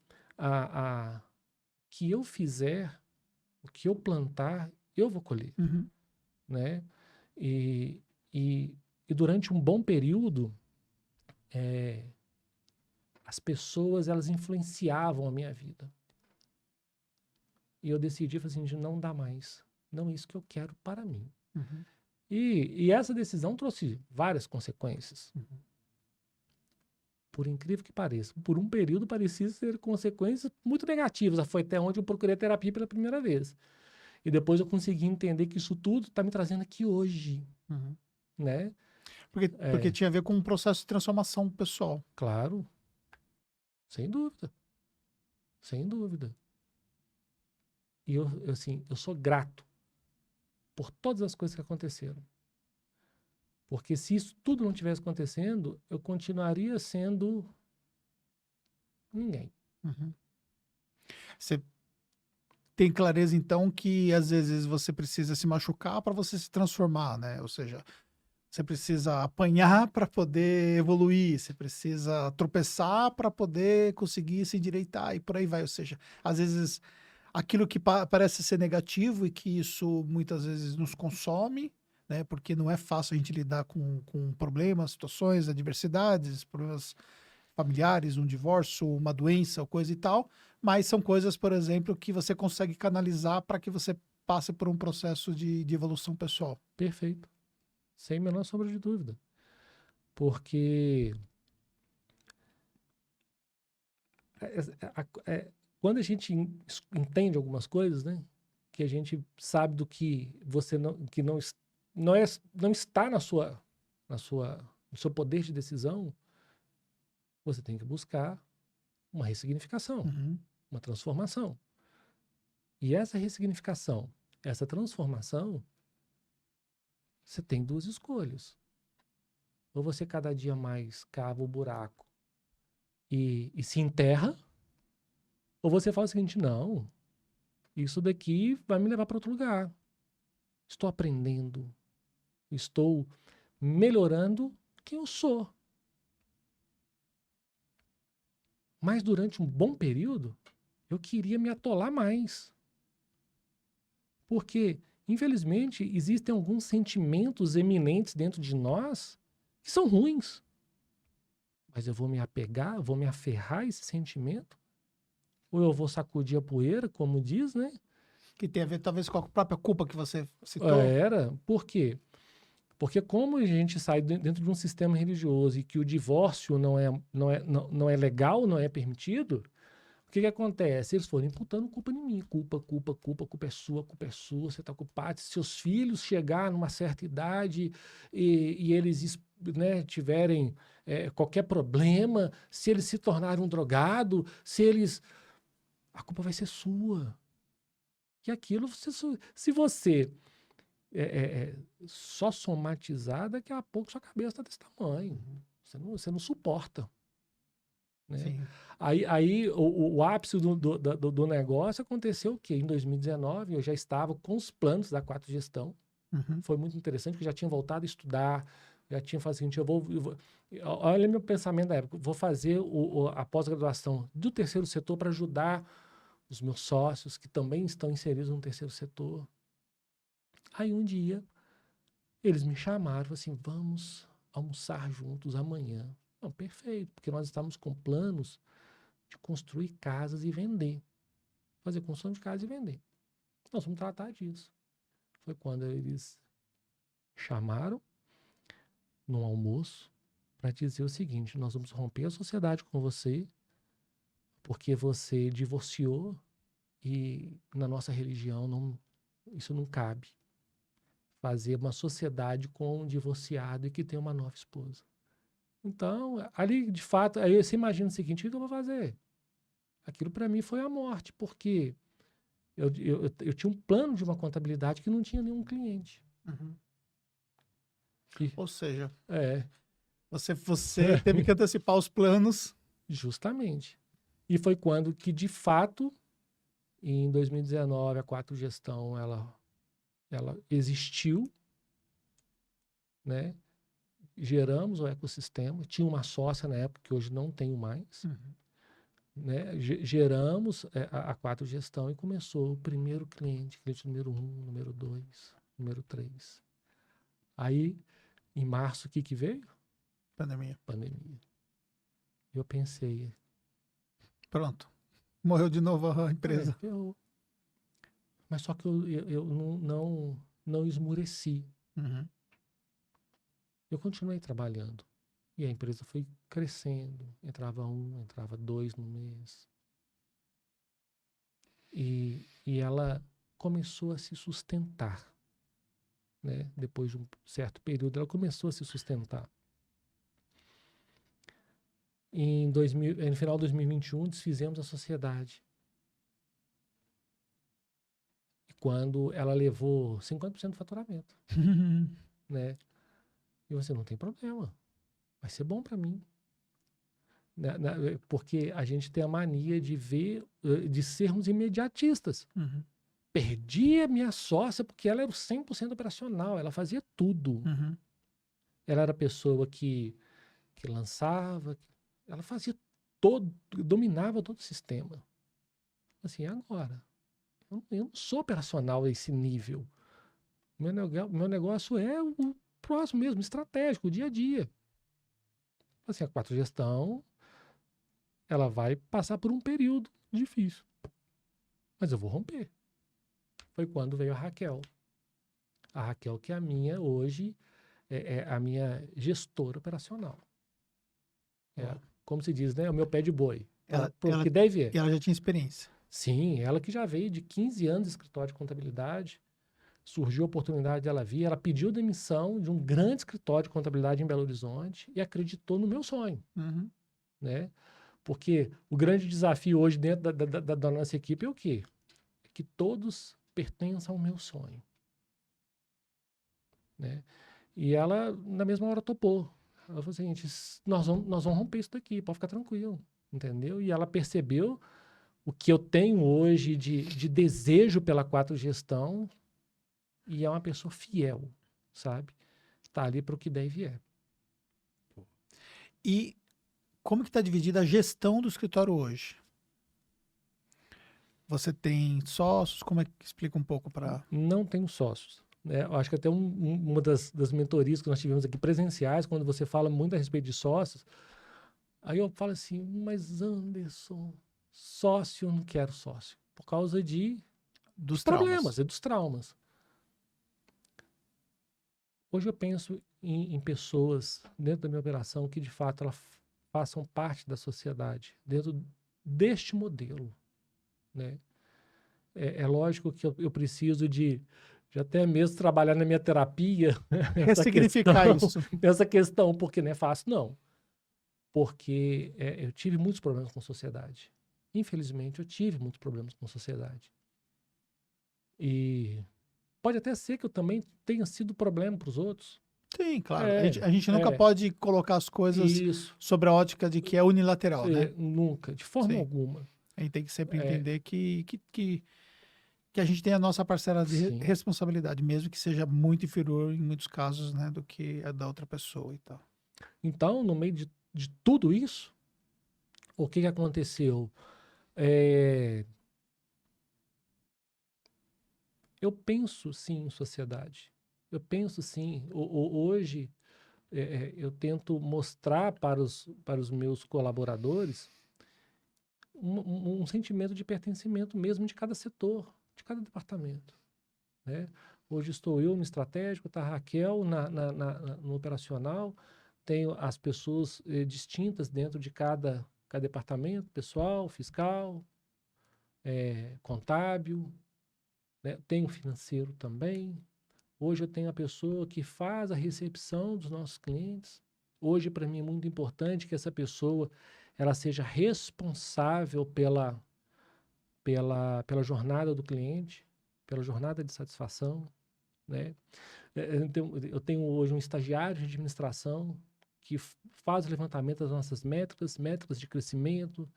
que eu fizer, o que eu plantar, eu vou colher. Uhum. Né? E durante um bom período, as pessoas elas influenciavam a minha vida. E eu decidi, falei assim, de não dar mais. Não é isso que eu quero para mim. Uhum. E essa decisão trouxe várias consequências. Uhum. Por incrível que pareça. Por um período parecia ser consequências muito negativas. Foi até onde eu procurei terapia pela primeira vez. E depois eu consegui entender que isso tudo está me trazendo aqui hoje. Uhum. Né? Porque tinha a ver com um processo de transformação pessoal. Claro. Sem dúvida. Sem dúvida. E eu sou grato por todas as coisas que aconteceram. Porque se isso tudo não tivesse acontecendo, eu continuaria sendo ninguém. Uhum. Você tem clareza, então, que às vezes você precisa se machucar para você se transformar, né? Ou seja, você precisa apanhar para poder evoluir, você precisa tropeçar para poder conseguir se endireitar e por aí vai. Ou seja, às vezes aquilo que parece ser negativo e que isso muitas vezes nos consome, né? Porque não é fácil a gente lidar com problemas, situações, adversidades, problemas familiares, um divórcio, uma doença ou coisa e tal, mas são coisas, por exemplo, que você consegue canalizar para que você passe por um processo de evolução pessoal. Perfeito. Sem a menor sombra de dúvida. Porque quando a gente entende algumas coisas, né? Que a gente sabe do que você não está no seu poder de decisão, você tem que buscar uma ressignificação, Uhum. uma transformação. E essa ressignificação, essa transformação, você tem 2 escolhas. Ou você cada dia mais cava o buraco e se enterra, ou você fala o seguinte, não, isso daqui vai me levar para outro lugar. Estou aprendendo, estou melhorando quem eu sou. Mas durante um bom período, eu queria me atolar mais. Porque, infelizmente, existem alguns sentimentos eminentes dentro de nós que são ruins. Mas eu vou me apegar, eu vou me aferrar a esse sentimento? Ou eu vou sacudir a poeira, como diz, né? Que tem a ver, talvez, com a própria culpa que você citou. Por quê? Porque como a gente sai dentro de um sistema religioso e que o divórcio não é legal, não é permitido, o que acontece? Eles foram imputando culpa em mim. Culpa é sua, você está culpado. Se seus filhos chegarem numa certa idade e eles, né, tiverem qualquer problema, se eles se tornarem um drogado, a culpa vai ser sua. E aquilo, se você só somatizar, daqui a pouco sua cabeça está desse tamanho. Você não suporta. Né? Aí o ápice do negócio aconteceu o quê? Em 2019, eu já estava com os planos da 4 Gestão. Foi muito interessante, porque eu já tinha voltado a estudar, já tinha falado o seguinte, olha meu pensamento da época, vou fazer a pós-graduação do terceiro setor para ajudar os meus sócios, que também estão inseridos no terceiro setor. Aí um dia, eles me chamaram, assim, vamos almoçar juntos amanhã. Não, perfeito, porque nós estamos com planos de construir casas e vender. Fazer construção de casa e vender. Nós vamos tratar disso. Foi quando eles chamaram num almoço para dizer o seguinte, nós vamos romper a sociedade com você porque você divorciou e na nossa religião isso não cabe. Fazer uma sociedade com um divorciado e que tem uma nova esposa. Então, ali, de fato, aí você imagina o seguinte, o que eu vou fazer? Aquilo para mim foi a morte, porque eu tinha um plano de uma contabilidade que não tinha nenhum cliente. Ou seja, É. Você teve que antecipar os planos. Justamente. E foi quando que, de fato, em 2019, a 4 Gestão, ela existiu, né? Geramos o ecossistema. Tinha uma sócia na época, que hoje não tenho mais. Né? Geramos a 4 Gestão e começou o primeiro cliente número 1, número 2, número 3. Aí, em março, o que veio? Pandemia. Eu pensei... Pronto. Morreu de novo a empresa. Ferrou. Mas só que eu não esmureci. Eu continuei trabalhando. E a empresa foi crescendo. Entrava 1, entrava 2 no mês. E ela começou a se sustentar. Né? Depois de um certo período, ela começou a se sustentar. No final de 2021, desfizemos a sociedade. E quando ela levou 50% do faturamento. Né? E você não tem problema. Vai ser bom para mim. Porque a gente tem a mania de de sermos imediatistas. Perdi a minha sócia porque ela era 100% operacional, ela fazia tudo. Ela era a pessoa que lançava, ela fazia dominava todo o sistema. Assim, agora, eu não sou operacional a esse nível. Meu negócio é o próximo mesmo, estratégico, o dia a dia. Assim, a 4 Gestão, ela vai passar por um período difícil. Mas eu vou romper. Foi quando veio a Raquel. A Raquel, que é a minha, hoje, é a minha gestora operacional. Como se diz, né? O meu pé de boi. Que deve E ela já tinha experiência. Sim, ela que já veio de 15 anos de escritório de contabilidade. Surgiu a oportunidade dela vir. Ela pediu demissão de um grande escritório de contabilidade em Belo Horizonte e acreditou no meu sonho. Né? Porque o grande desafio hoje dentro da nossa equipe é o quê? É que todos pertençam ao meu sonho. Né? E ela, na mesma hora, topou. Ela falou o seguinte, nós vamos romper isso daqui, pode ficar tranquilo. Entendeu? E ela percebeu o que eu tenho hoje de desejo pela 4 Gestão e é uma pessoa fiel, sabe? Está ali para o que der e vier. E como que está dividida a gestão do escritório hoje? Você tem sócios? Como é que explica um pouco para... Não tenho sócios, né? Eu acho que até uma das mentorias que nós tivemos aqui presenciais, quando você fala muito a respeito de sócios, aí eu falo assim, mas Anderson, sócio, eu não quero sócio, por causa de Dos problemas, traumas. dos traumas. Hoje eu penso em pessoas dentro da minha operação que de fato elas façam parte da sociedade, dentro deste modelo, né? É lógico que eu preciso de até mesmo trabalhar na minha terapia Ressignificar isso. essa questão, porque não é fácil, não. Porque eu tive muitos problemas com a sociedade. Infelizmente, eu tive muitos problemas com a sociedade. E pode até ser que eu também tenha sido problema para os outros. Sim, claro. É, A gente nunca é. pode colocar as coisas Isso. sobre a ótica de que é unilateral, né? Nunca, de forma Sim. alguma. A gente tem que sempre É, entender que a gente tem a nossa parcela de sim. responsabilidade, mesmo que seja muito inferior em muitos casos, né, do que a da outra pessoa e tal. Então, no meio de tudo isso, o que aconteceu? É, eu penso sim em sociedade. Eu penso sim. Hoje, eu tento mostrar para os meus colaboradores um sentimento de pertencimento mesmo de cada setor, de cada departamento, né? Hoje estou eu no estratégico, está a Raquel no operacional, tenho as pessoas distintas dentro de cada departamento, pessoal, fiscal, contábil, né? Tenho financeiro também. Hoje eu tenho a pessoa que faz a recepção dos nossos clientes. Hoje, para mim, é muito importante que essa pessoa ela seja responsável pela jornada do cliente, pela jornada de satisfação, né? Eu tenho hoje um estagiário de administração que faz o levantamento das nossas métricas de crescimento,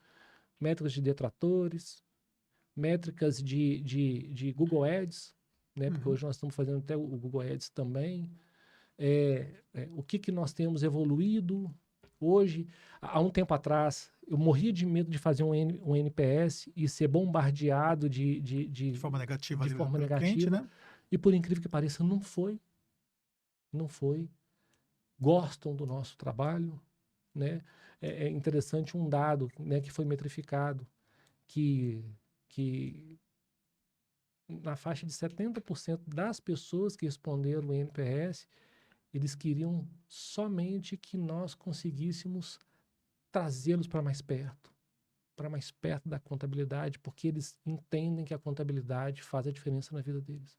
métricas de detratores, métricas de Google Ads, né? Porque hoje nós estamos fazendo até o Google Ads também. O que nós temos evoluído hoje. Há um tempo atrás, eu morria de medo de fazer um NPS e ser bombardeado De forma negativa de ali forma pelo cliente, negativa. né? E por incrível que pareça, não foi. Não foi. Gostam do nosso trabalho, né? É interessante um dado, né, que foi metrificado, que na faixa de 70% das pessoas que responderam o NPS, eles queriam somente que nós conseguíssemos trazê-los para mais perto da contabilidade, porque eles entendem que a contabilidade faz a diferença na vida deles.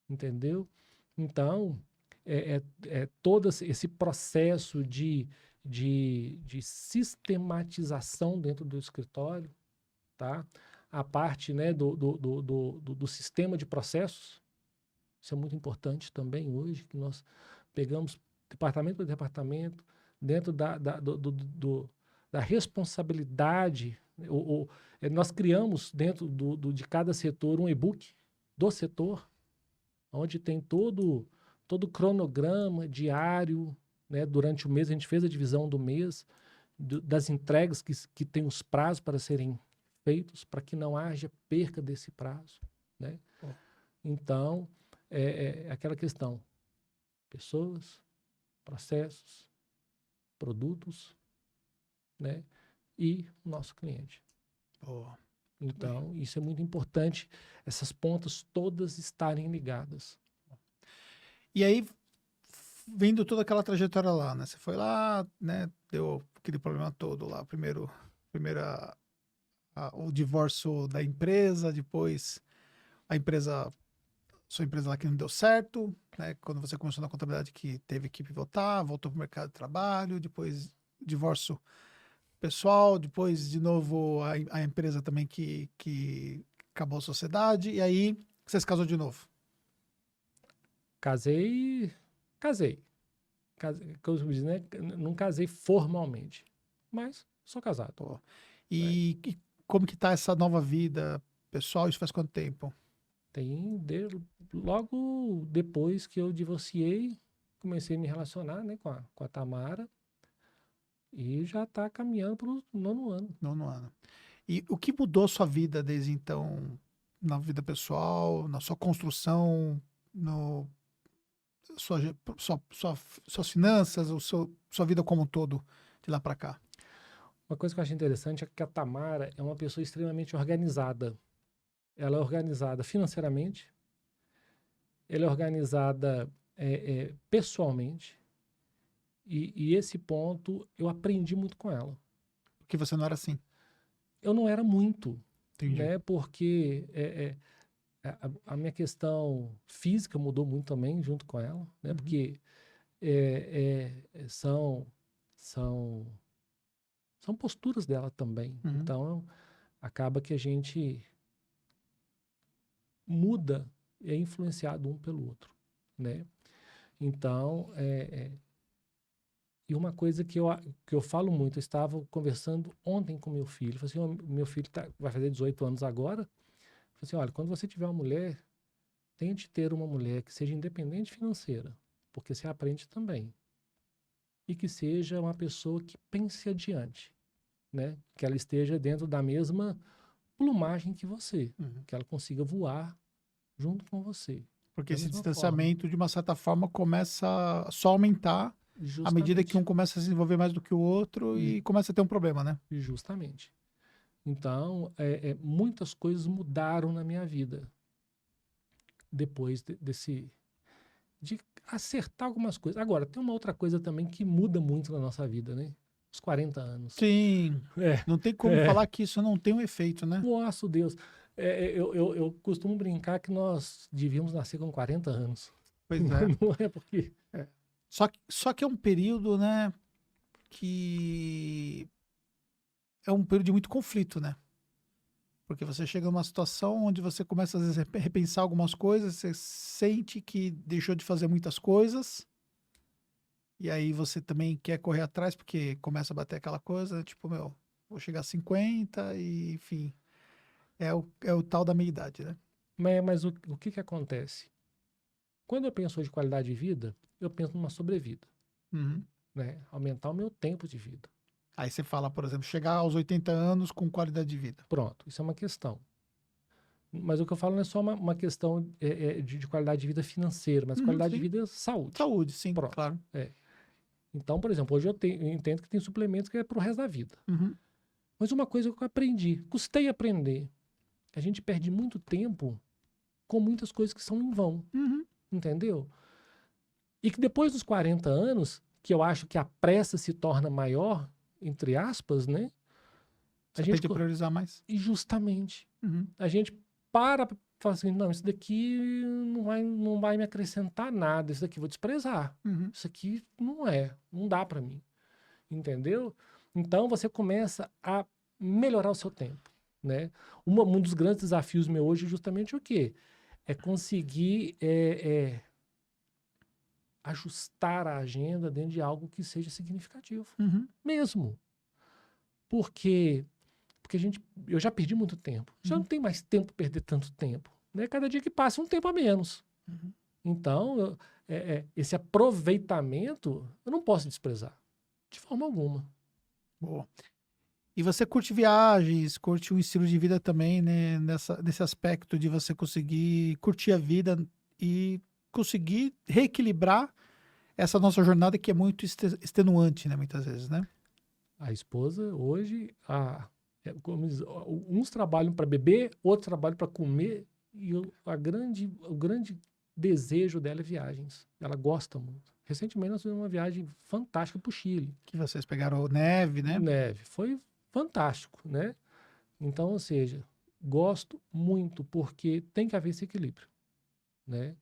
Entendeu? Então, todo esse processo de sistematização dentro do escritório, tá? A parte, né, do sistema de processos, isso é muito importante também hoje, que nós pegamos departamento por departamento, dentro da responsabilidade. Nós criamos dentro de cada setor um e-book do setor, onde tem todo o cronograma diário, né? Durante o mês, a gente fez a divisão do mês, das entregas que tem os prazos para serem feitos, para que não haja perca desse prazo, né? Então, aquela questão, pessoas, processos, produtos, né? E o nosso cliente. Então, isso é muito importante, essas pontas todas estarem ligadas. E aí, vendo toda aquela trajetória lá, né? Você foi lá, né? Deu aquele problema todo lá. Primeiro o divórcio da empresa, depois sua empresa lá que não deu certo, né? Quando você começou na contabilidade que teve que pivotar, voltou para o mercado de trabalho, depois divórcio pessoal, depois de novo a empresa também que acabou a sociedade, e aí você se casou de novo. Casei, como diz, né? Não casei formalmente, mas sou casado. Pô. E como que tá essa nova vida pessoal? Isso faz quanto tempo? Logo depois que eu divorciei, comecei a me relacionar, né, com a Tamara, e já está caminhando para o 9º ano. 9º ano. E o que mudou a sua vida desde então, na vida pessoal, na sua construção, no sua, ge- suas finanças, sua vida como um todo, de lá para cá? Uma coisa que eu acho interessante é que a Tamara é uma pessoa extremamente organizada. Ela é organizada financeiramente, ela é organizada pessoalmente, e esse ponto eu aprendi muito com ela. Porque você não era assim. Eu não era muito, Entendi. né? Porque a minha questão física mudou muito também junto com ela, né? Uhum. Porque são posturas dela também. Uhum. Então, acaba que a gente muda e é influenciado um pelo outro, né? Então, e uma coisa que eu falo muito, eu estava conversando ontem com meu filho, falei assim, "Ó, meu filho vai fazer 18 anos agora, falei assim, olha, quando você tiver uma mulher, tente ter uma mulher que seja independente financeira, porque você aprende também, e que seja uma pessoa que pense adiante, né? Que ela esteja dentro da mesma plumagem que você, Uhum. que ela consiga voar junto com você, Porque da esse mesma forma. distanciamento, de uma certa forma, começa só a aumentar à medida que um Justamente, começa a se desenvolver mais do que o outro e começa a ter um problema, né? justamente. Então, muitas coisas mudaram na minha vida depois de acertar algumas coisas. Agora, tem uma outra coisa também que muda muito na nossa vida, né? Os 40 anos. Sim. É, Não tem como é. falar que isso não tem um efeito, né? Nossa, Deus. Eu costumo brincar que nós devíamos nascer com 40 anos. Pois é. Não é porque. É. Só que é um período, né, que é um período de muito conflito, né? Porque você chega numa situação onde você começa, às vezes, a repensar algumas coisas, você sente que deixou de fazer muitas coisas, e aí você também quer correr atrás, porque começa a bater aquela coisa, tipo, meu, vou chegar a 50 e, enfim, é o tal da meia-idade, né? Mas o que que acontece? Quando eu penso de qualidade de vida, eu penso numa sobrevida, Uhum. né? Aumentar o meu tempo de vida. Aí você fala, por exemplo, chegar aos 80 anos com qualidade de vida. Pronto, isso é uma questão. Mas o que eu falo não é só uma questão de qualidade de vida financeira, mas Uhum, qualidade de sim. vida é saúde. Saúde, sim, Pronto. claro. Então, por exemplo, hoje eu entendo que tem suplementos que é para o resto da vida. Uhum. Mas uma coisa que eu aprendi, custei aprender, a gente perde muito tempo com muitas coisas que são em vão, Uhum. entendeu? E que depois dos 40 anos, que eu acho que a pressa se torna maior, entre aspas, né? A Você gente, tende a priorizar mais. e justamente, Uhum. a gente para fala assim, não, isso daqui não vai me acrescentar nada, isso daqui eu vou desprezar. Uhum. Isso aqui não dá para mim, entendeu? Então você começa a melhorar o seu tempo, né? Um dos grandes desafios meu hoje é justamente o quê? É conseguir ajustar a agenda dentro de algo que seja significativo, Uhum. mesmo. Porque eu já perdi muito tempo. Já não Uhum. tem mais tempo para perder tanto tempo. Né? Cada dia que passa, um tempo a menos. Uhum. Então, esse aproveitamento eu não posso desprezar, de forma alguma. Boa. E você curte viagens, curte um estilo de vida também, né? Nesse aspecto de você conseguir curtir a vida e conseguir reequilibrar essa nossa jornada que é muito extenuante, né? Muitas vezes, né? A esposa, hoje, uns trabalham para beber, outros trabalham para comer, e o grande desejo dela é viagens. Ela gosta muito. Recentemente, nós fizemos uma viagem fantástica para o Chile. Que vocês pegaram neve, né? Neve. Foi fantástico, né? Então, ou seja, gosto muito, porque tem que haver esse equilíbrio, né?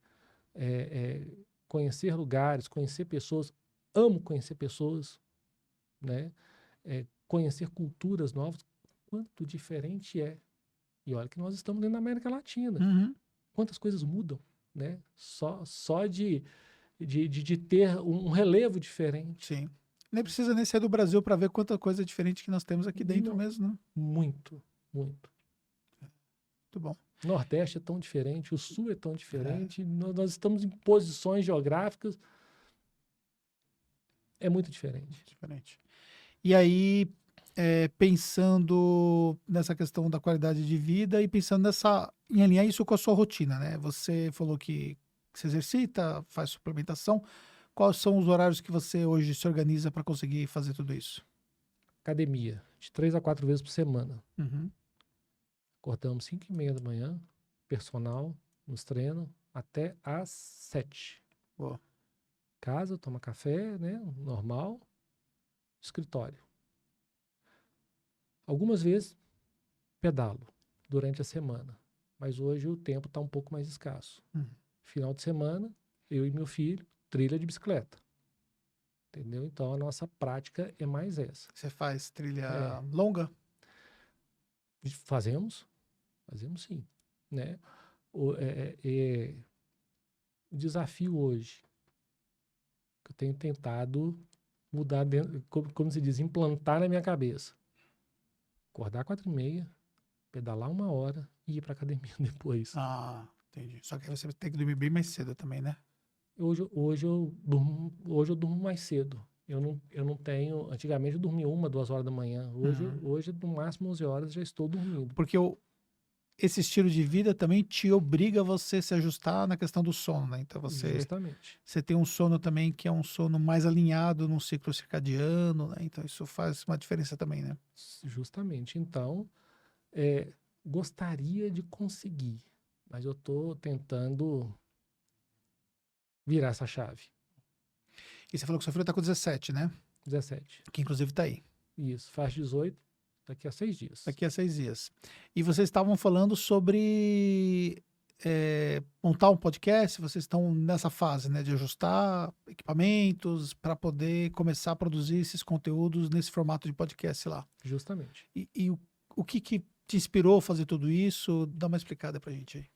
Conhecer lugares, conhecer pessoas, amo conhecer pessoas, né? Conhecer culturas novas, quanto diferente é. E olha que nós estamos dentro da América Latina. Uhum. Quantas coisas mudam, né? Só de ter um relevo diferente. Sim. Nem precisa nem sair do Brasil para ver quanta coisa diferente que nós temos aqui dentro No- mesmo, né? Muito, muito. Muito bom. Nordeste é tão diferente, o Sul é tão É, diferente, nós estamos em posições geográficas, é muito diferente. diferente. E aí, pensando nessa questão da qualidade de vida e pensando em alinhar isso com a sua rotina, né? Você falou que se exercita, faz suplementação. Quais são os horários que você hoje se organiza para conseguir fazer tudo isso? Academia, de 3 a 4 vezes por semana. Uhum. Acordamos 5h30 da manhã, personal, nos treina até às 7. Boa. Casa, toma café, né? Normal, escritório. Algumas vezes pedalo durante a semana, mas hoje o tempo está um pouco mais escasso. Uhum. Final de semana, eu e meu filho, trilha de bicicleta. Entendeu? Então a nossa prática é mais essa. Você faz trilha longa? Fazemos sim, né? O desafio hoje que eu tenho tentado mudar, como se diz, implantar na minha cabeça. Acordar 4h30, pedalar 1 hora e ir para academia depois. Ah, entendi. Só que aí você tem que dormir bem mais cedo também, né? Hoje eu durmo mais cedo. Eu não tenho. Antigamente eu dormia 1, 2 horas da manhã. Hoje, no máximo 11 horas, já estou dormindo. Porque esse estilo de vida também te obriga a você se ajustar na questão do sono, né? Então Justamente. você tem um sono também que é um sono mais alinhado num ciclo circadiano, né? Então isso faz uma diferença também, né? Justamente. Então, gostaria de conseguir, mas eu estou tentando virar essa chave. E você falou que seu filho tá com 17, né? 17. Que inclusive tá aí. Isso, faz 18 daqui a 6 dias. Daqui a 6 dias. E vocês estavam falando sobre montar um podcast, vocês estão nessa fase, né? De ajustar equipamentos para poder começar a produzir esses conteúdos nesse formato de podcast lá. Justamente. E o que te inspirou a fazer tudo isso? Dá uma explicada pra gente aí.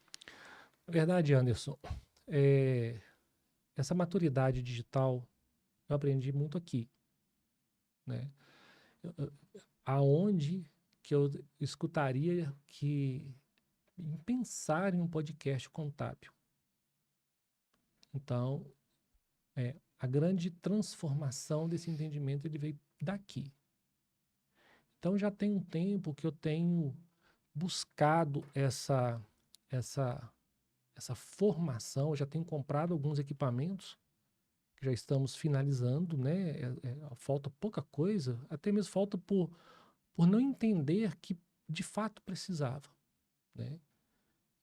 Na verdade, Anderson, essa maturidade digital eu aprendi muito aqui, né? Aonde que eu escutaria em pensar em um podcast contábil. Então, a grande transformação desse entendimento ele veio daqui. Então, já tem um tempo que eu tenho buscado essa formação, eu já tenho comprado alguns equipamentos que já estamos finalizando, né? Falta pouca coisa, até mesmo falta por não entender que de fato precisava, né?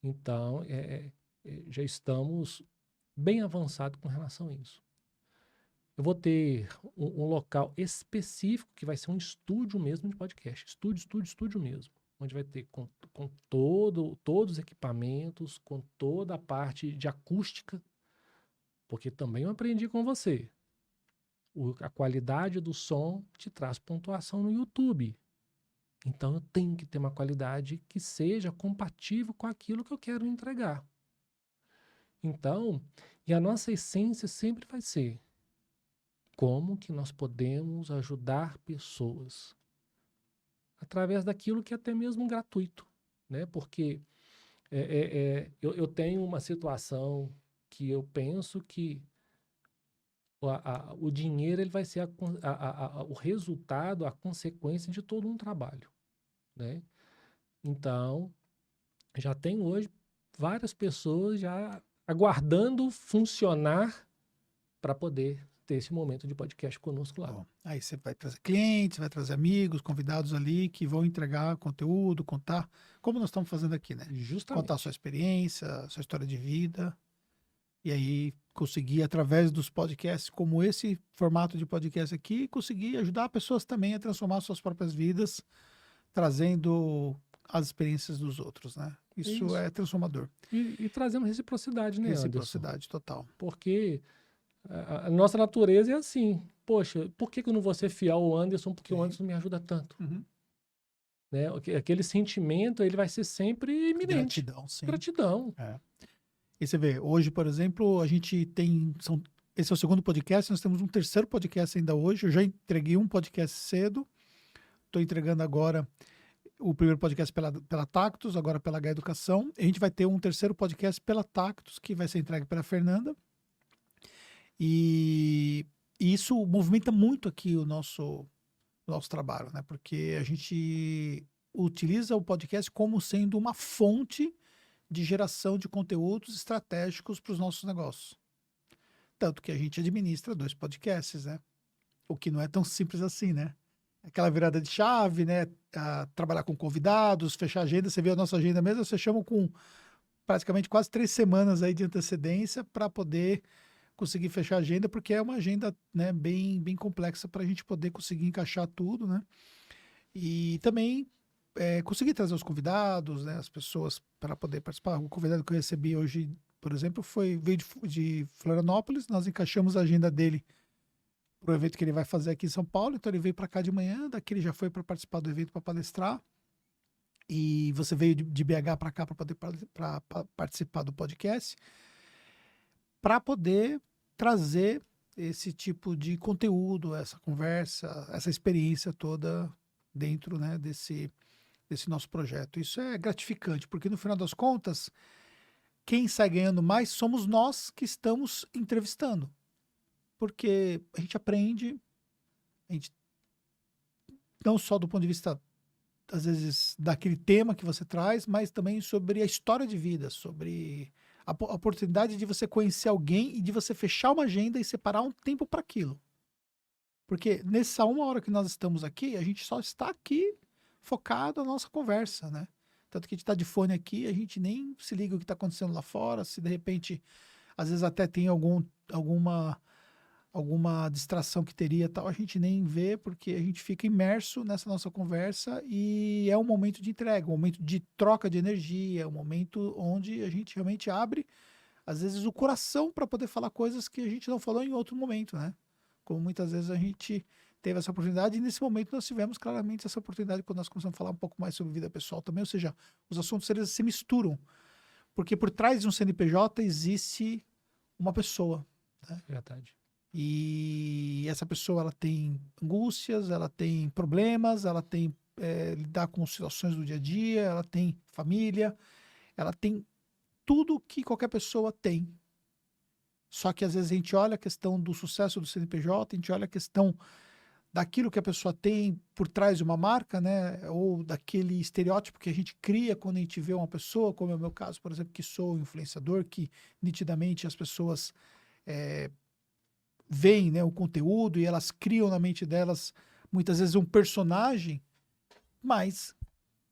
Então, já estamos bem avançados com relação a isso. Eu vou ter um local específico que vai ser um estúdio mesmo de podcast. Estúdio mesmo. Onde vai ter com todos os equipamentos, com toda a parte de acústica, porque também eu aprendi com você. A qualidade do som te traz pontuação no YouTube. Então eu tenho que ter uma qualidade que seja compatível com aquilo que eu quero entregar. Então, e a nossa essência sempre vai ser como que nós podemos ajudar pessoas através daquilo que é até mesmo gratuito, né? Porque eu tenho uma situação que eu penso que o dinheiro ele vai ser o resultado, a consequência de todo um trabalho, né? Então, já tem hoje várias pessoas já aguardando funcionar para poder ter esse momento de podcast conosco lá. Bom, aí você vai trazer clientes, vai trazer amigos, convidados ali que vão entregar conteúdo, contar, como nós estamos fazendo aqui, né? Justamente. Contar a sua experiência, sua história de vida. E aí conseguir, através dos podcasts, como esse formato de podcast aqui, conseguir ajudar pessoas também a transformar suas próprias vidas, trazendo as experiências dos outros, né? Isso é transformador. E trazendo reciprocidade, né, Reciprocidade Anderson? total. Porque a nossa natureza é assim. Poxa, por que eu não vou ser fiel ao Anderson? Porque o Anderson me ajuda tanto. Uhum. Né? Aquele sentimento, ele vai ser sempre iminente. Gratidão, sim. Gratidão. E você vê, hoje, por exemplo, a gente tem... esse é o segundo podcast, nós temos um terceiro podcast ainda hoje. Eu já entreguei um podcast cedo. Estou entregando agora o primeiro podcast pela Tactus, agora pela H Educação. E a gente vai ter um terceiro podcast pela Tactus, que vai ser entregue pela Fernanda. E isso movimenta muito aqui o nosso do nosso trabalho, né? Porque a gente utiliza o podcast como sendo uma fonte de geração de conteúdos estratégicos para os nossos negócios. Tanto que a gente administra 2 podcasts, né? O que não é tão simples assim, né? Aquela virada de chave, né? Trabalhar com convidados, fechar agenda. Você vê a nossa agenda mesmo, nós fechamos com praticamente quase 3 semanas aí de antecedência para poder conseguir fechar a agenda, porque é uma agenda, né, bem complexa para a gente poder conseguir encaixar tudo, né? E também conseguir trazer os convidados, né, as pessoas para poder participar. O convidado que eu recebi hoje, por exemplo, veio de Florianópolis. Nós encaixamos a agenda dele para o evento que ele vai fazer aqui em São Paulo. Então ele veio para cá de manhã, daqui ele já foi para participar do evento, para palestrar. E você veio de BH para cá para poder participar do podcast, para poder trazer esse tipo de conteúdo, essa conversa, essa experiência toda dentro, né, desse nosso projeto. Isso é gratificante, porque no final das contas, quem sai ganhando mais somos nós que estamos entrevistando. Porque a gente aprende, a gente, não só do ponto de vista, às vezes, daquele tema que você traz, mas também sobre a história de vida, sobre a oportunidade de você conhecer alguém e de você fechar uma agenda e separar um tempo para aquilo. Porque nessa 1 hora que nós estamos aqui, a gente só está aqui focado na nossa conversa, né? Tanto que a gente está de fone aqui, a gente nem se liga o que está acontecendo lá fora, se de repente, às vezes até tem alguma distração que teria tal, a gente nem vê, porque a gente fica imerso nessa nossa conversa e é um momento de entrega, um momento de troca de energia, um momento onde a gente realmente abre, às vezes, o coração para poder falar coisas que a gente não falou em outro momento, né? Como muitas vezes a gente teve essa oportunidade e nesse momento nós tivemos claramente essa oportunidade quando nós começamos a falar um pouco mais sobre vida pessoal também, ou seja, os assuntos eles se misturam, porque por trás de um CNPJ existe uma pessoa, né? Verdade. E essa pessoa ela tem angústias, ela tem problemas, ela tem lidar com situações do dia a dia, ela tem família, ela tem tudo que qualquer pessoa tem. Só que às vezes a gente olha a questão do sucesso do CNPJ, a gente olha a questão daquilo que a pessoa tem por trás de uma marca, né? Ou daquele estereótipo que a gente cria quando a gente vê uma pessoa, como é o meu caso, por exemplo, que sou influenciador, que nitidamente as pessoas veem, né, o conteúdo e elas criam na mente delas muitas vezes um personagem, mas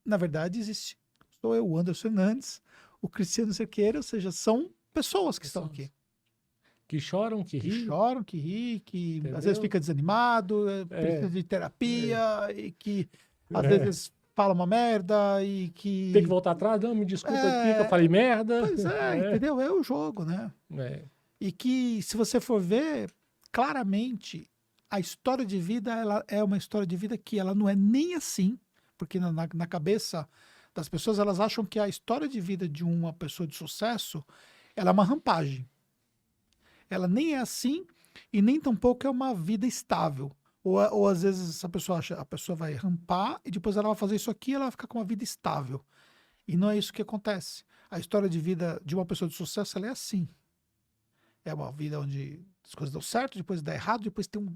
na verdade existe. Sou eu, o Anderson Hernandes, o Cristiano Cerqueira, ou seja, são pessoas que estão aqui. Que choram, que Que riem. choram, que riem, que Entendeu? às vezes fica desanimado, precisa de terapia, e que às vezes fala uma merda e que... Tem que voltar atrás? Não, me desculpa aqui que eu falei merda. Pois entendeu? É o jogo, né? E que, se você for ver, claramente, a história de vida, ela é uma história de vida que ela não é nem assim, porque na cabeça das pessoas, elas acham que a história de vida de uma pessoa de sucesso, ela é uma rampagem. Ela nem é assim e nem tampouco é uma vida estável. Ou às vezes a pessoa vai rampar e depois ela vai fazer isso aqui e ela vai ficar com uma vida estável. E não é isso que acontece. A história de vida de uma pessoa de sucesso, ela é assim. É uma vida onde as coisas dão certo, depois dá errado, depois tem um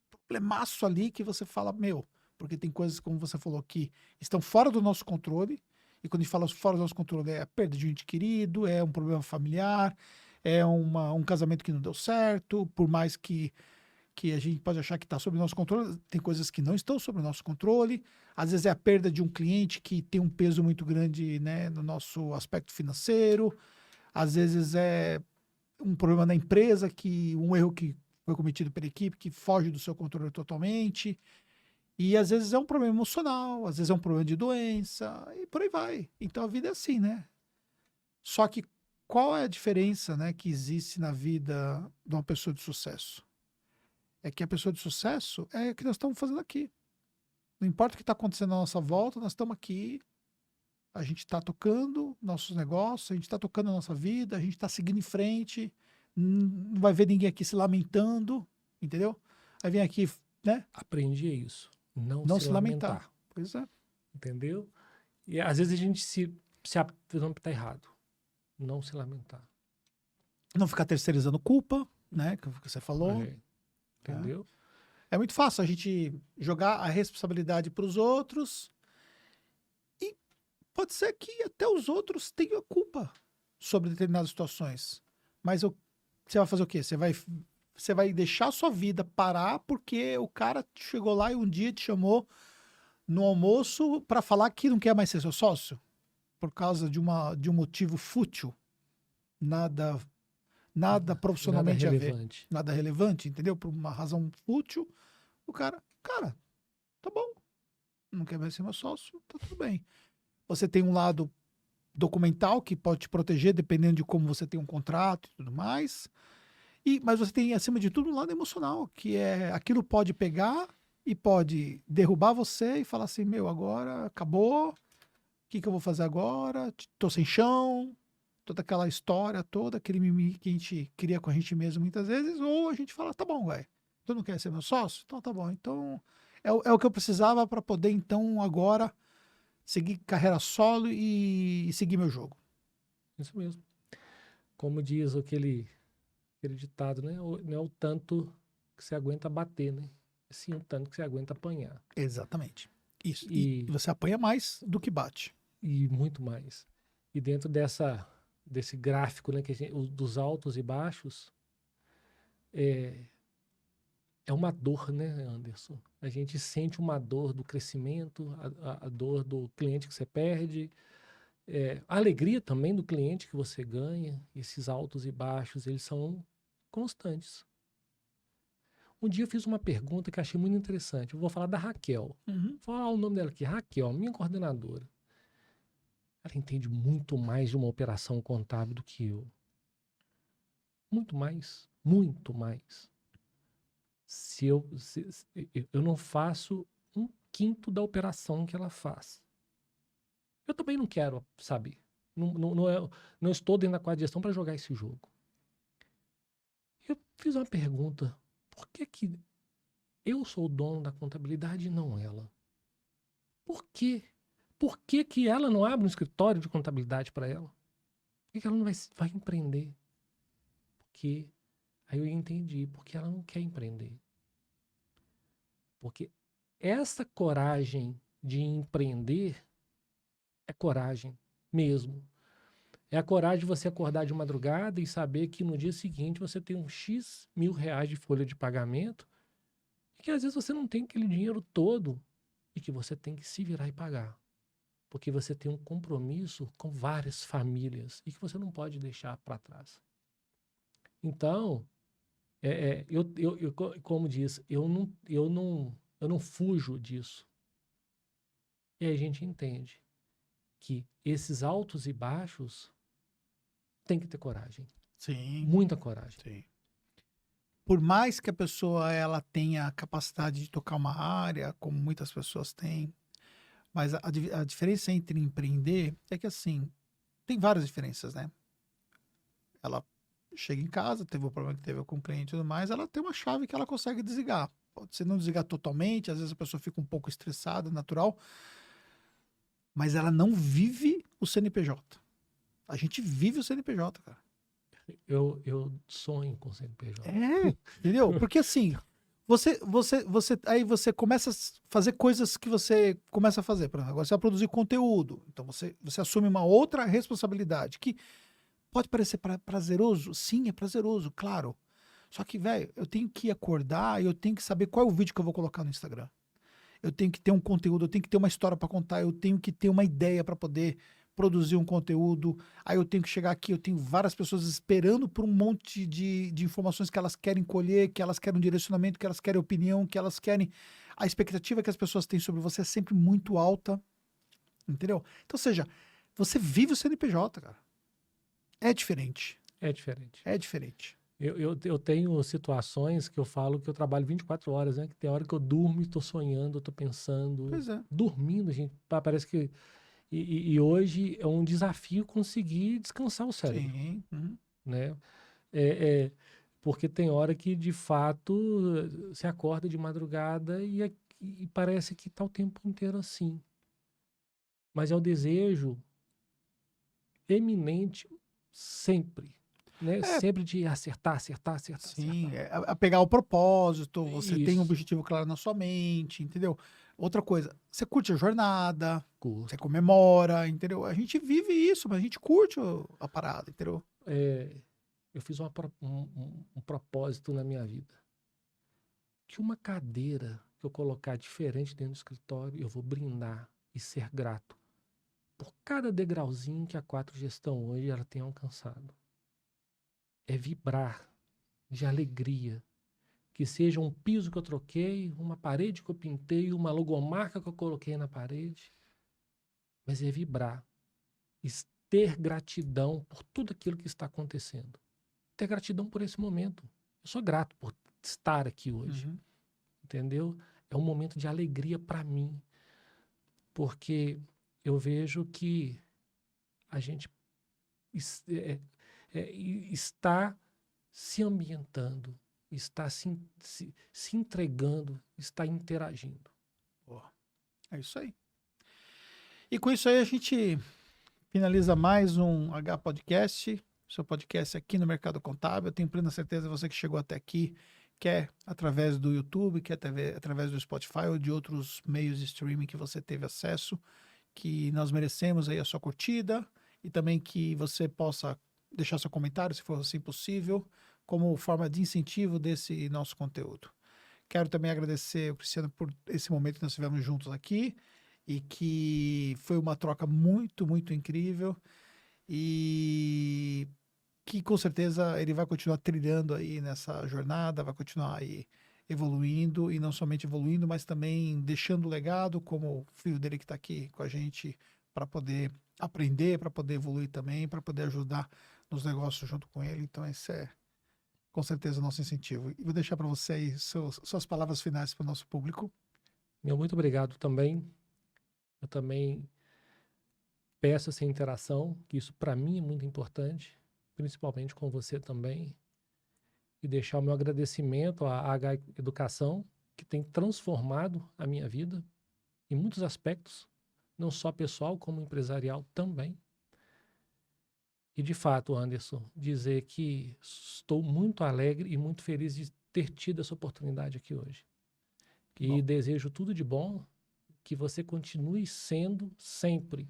problemaço ali que você fala, meu, porque tem coisas, como você falou, que estão fora do nosso controle. E quando a gente fala fora do nosso controle, é a perda de um ente querido, é um problema familiar, é um casamento que não deu certo, por mais que a gente pode achar que está sob nosso controle, tem coisas que não estão sob o nosso controle. Às vezes é a perda de um cliente que tem um peso muito grande, né, no nosso aspecto financeiro. Às vezes é um problema na empresa, um erro que foi cometido pela equipe, que foge do seu controle totalmente. E às vezes é um problema emocional, às vezes é um problema de doença, e por aí vai. Então a vida é assim, né? Só que qual é a diferença, né, que existe na vida de uma pessoa de sucesso? É que a pessoa de sucesso é o que nós estamos fazendo aqui. Não importa o que está acontecendo à nossa volta, nós estamos aqui, a gente está tocando nossos negócios, a gente está tocando a nossa vida, a gente está seguindo em frente, não vai ver ninguém aqui se lamentando, entendeu? Aí vem aqui, né? Aprendi isso. Não se lamentar. Pois é. Entendeu? E às vezes a gente não tá errado. Não se lamentar. Não ficar terceirizando culpa, né? Que você falou. Entendeu? É muito fácil a gente jogar a responsabilidade para os outros e pode ser que até os outros tenham culpa sobre determinadas situações. Mas você vai fazer o quê? Você vai deixar a sua vida parar porque o cara chegou lá e um dia te chamou no almoço para falar que não quer mais ser seu sócio? Por causa de um motivo fútil, nada, nada Nada profissionalmente a ver, relevante. nada relevante, entendeu? Por uma razão fútil, cara, tá bom, não quer mais ser meu sócio, tá tudo bem. Você tem um lado documental que pode te proteger, dependendo de como você tem um contrato e tudo mais. Mas você tem, acima de tudo, um lado emocional, que é aquilo pode pegar e pode derrubar você e falar assim, meu, agora acabou, o que eu vou fazer agora? Tô sem chão, toda aquela história toda, aquele mimimi que a gente cria com a gente mesmo muitas vezes, ou a gente fala, tá bom, velho, tu não quer ser meu sócio? Então tá bom, então é o que eu precisava para poder, então, agora seguir carreira solo e seguir meu jogo. Isso mesmo. Como diz aquele ditado, né? Não é o tanto que você aguenta bater, né? É sim o tanto que você aguenta apanhar. Exatamente. Isso. E E, você apanha mais do que bate. e muito mais. E dentro desse gráfico, né, dos altos e baixos, é, é uma dor, né, Anderson? A gente sente uma dor do crescimento, a dor do cliente que você perde, a alegria também do cliente que você ganha. Esses altos e baixos, eles são constantes. Um dia eu fiz uma pergunta que achei muito interessante. Eu vou falar da Raquel. Uhum. Vou falar o nome dela aqui. Raquel, minha coordenadora. Ela entende muito mais de uma operação contábil do que eu. Muito mais. Muito mais. Eu não faço 1/5 da operação que ela faz. Eu também não quero saber. Não estou dentro da quadra de gestão para jogar esse jogo. Eu fiz uma pergunta. Por que eu sou o dono da contabilidade e não ela? Por quê? Por que ela não abre um escritório de contabilidade para ela? Por que ela não vai empreender? Porque aí eu entendi, porque ela não quer empreender. Porque essa coragem de empreender é coragem mesmo. É a coragem de você acordar de madrugada e saber que no dia seguinte você tem um X mil reais de folha de pagamento e que às vezes você não tem aquele dinheiro todo e que você tem que se virar e pagar. Porque você tem um compromisso com várias famílias e que você não pode deixar para trás. Então, como diz, eu não fujo disso. E aí a gente entende que esses altos e baixos tem que ter coragem, Sim, muita coragem. sim. Por mais que a pessoa ela tenha a capacidade de tocar uma área, como muitas pessoas têm, mas a diferença entre empreender é que, assim, tem várias diferenças, né? Ela chega em casa, teve o problema que teve com o cliente e tudo mais, ela tem uma chave que ela consegue desligar. Pode ser não desligar totalmente, às vezes a pessoa fica um pouco estressada, natural, mas ela não vive o CNPJ. A gente vive o CNPJ, cara. Eu sonho com CNPJ. Entendeu? Porque assim, aí você começa a fazer coisas que você começa a fazer. Por exemplo, agora você vai produzir conteúdo. Então você assume uma outra responsabilidade que pode parecer prazeroso. Sim, é prazeroso, claro. Só que, velho, eu tenho que acordar e eu tenho que saber qual é o vídeo que eu vou colocar no Instagram. Eu tenho que ter um conteúdo, eu tenho que ter uma história para contar, eu tenho que ter uma ideia para poder produzir um conteúdo. Aí eu tenho que chegar aqui, eu tenho várias pessoas esperando por um monte de informações que elas querem colher, que elas querem um direcionamento, que elas querem opinião, que elas querem. A expectativa que as pessoas têm sobre você é sempre muito alta, entendeu? Então, ou seja, você vive o CNPJ, cara. É diferente. É diferente. É diferente. Eu tenho situações que eu falo que eu trabalho 24 horas, né? Que tem hora que eu durmo e estou sonhando, estou pensando. Pois é. Dormindo, gente. Parece que. E hoje é um desafio conseguir descansar o cérebro, Sim. Uhum. né? Porque tem hora que, de fato, você acorda de madrugada e parece que está o tempo inteiro assim. Mas é o desejo eminente sempre. né? Sempre de acertar. Sim, a pegar o propósito, você tem um Isso. objetivo claro na sua mente, entendeu? Outra coisa, você curte a jornada, você Curto. comemora, entendeu? A gente vive isso, mas a gente curte a parada, entendeu? Eu fiz um propósito na minha vida. Que uma cadeira que eu colocar diferente dentro do escritório, eu vou brindar e ser grato por cada degrauzinho que a 4 Gestão hoje ela tem alcançado. É vibrar de alegria. Que seja um piso que eu troquei, uma parede que eu pintei, uma logomarca que eu coloquei na parede. Mas é vibrar. Ter gratidão por tudo aquilo que está acontecendo. Ter gratidão por esse momento. Eu sou grato por estar aqui hoje. Uhum. Entendeu? É um momento de alegria para mim. Porque eu vejo que a gente está se ambientando, está se entregando, está interagindo. Boa. É isso aí. E com isso aí a gente finaliza mais um H Podcast, seu podcast aqui no Mercado Contábil. Eu tenho plena certeza que você que chegou até aqui, quer através do YouTube, quer através do Spotify ou de outros meios de streaming que você teve acesso, que nós merecemos aí a sua curtida e também que você possa deixar seu comentário, se for assim possível, como forma de incentivo desse nosso conteúdo. Quero também agradecer o Cristiano por esse momento que nós tivemos juntos aqui e que foi uma troca muito, muito incrível e que com certeza ele vai continuar trilhando aí nessa jornada, vai continuar aí evoluindo e não somente evoluindo, mas também deixando legado, como o filho dele que está aqui com a gente para poder aprender, para poder evoluir também, para poder ajudar nos negócios junto com ele. Então esse é com certeza o nosso incentivo. E vou deixar para você aí suas palavras finais para o nosso público. Meu muito obrigado também. Eu também peço essa interação, que isso para mim é muito importante, principalmente com você também. E deixar o meu agradecimento à H Educação, que tem transformado a minha vida em muitos aspectos, não só pessoal, como empresarial também. E, de fato, Anderson, dizer que estou muito alegre e muito feliz de ter tido essa oportunidade aqui hoje. E desejo tudo de bom, que você continue sendo sempre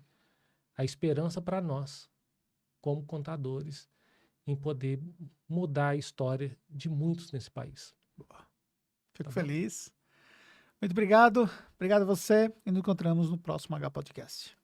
a esperança para nós, como contadores, em poder mudar a história de muitos nesse país. Fico Tá bom? feliz. Muito obrigado. Obrigado a você e nos encontramos no próximo H Podcast.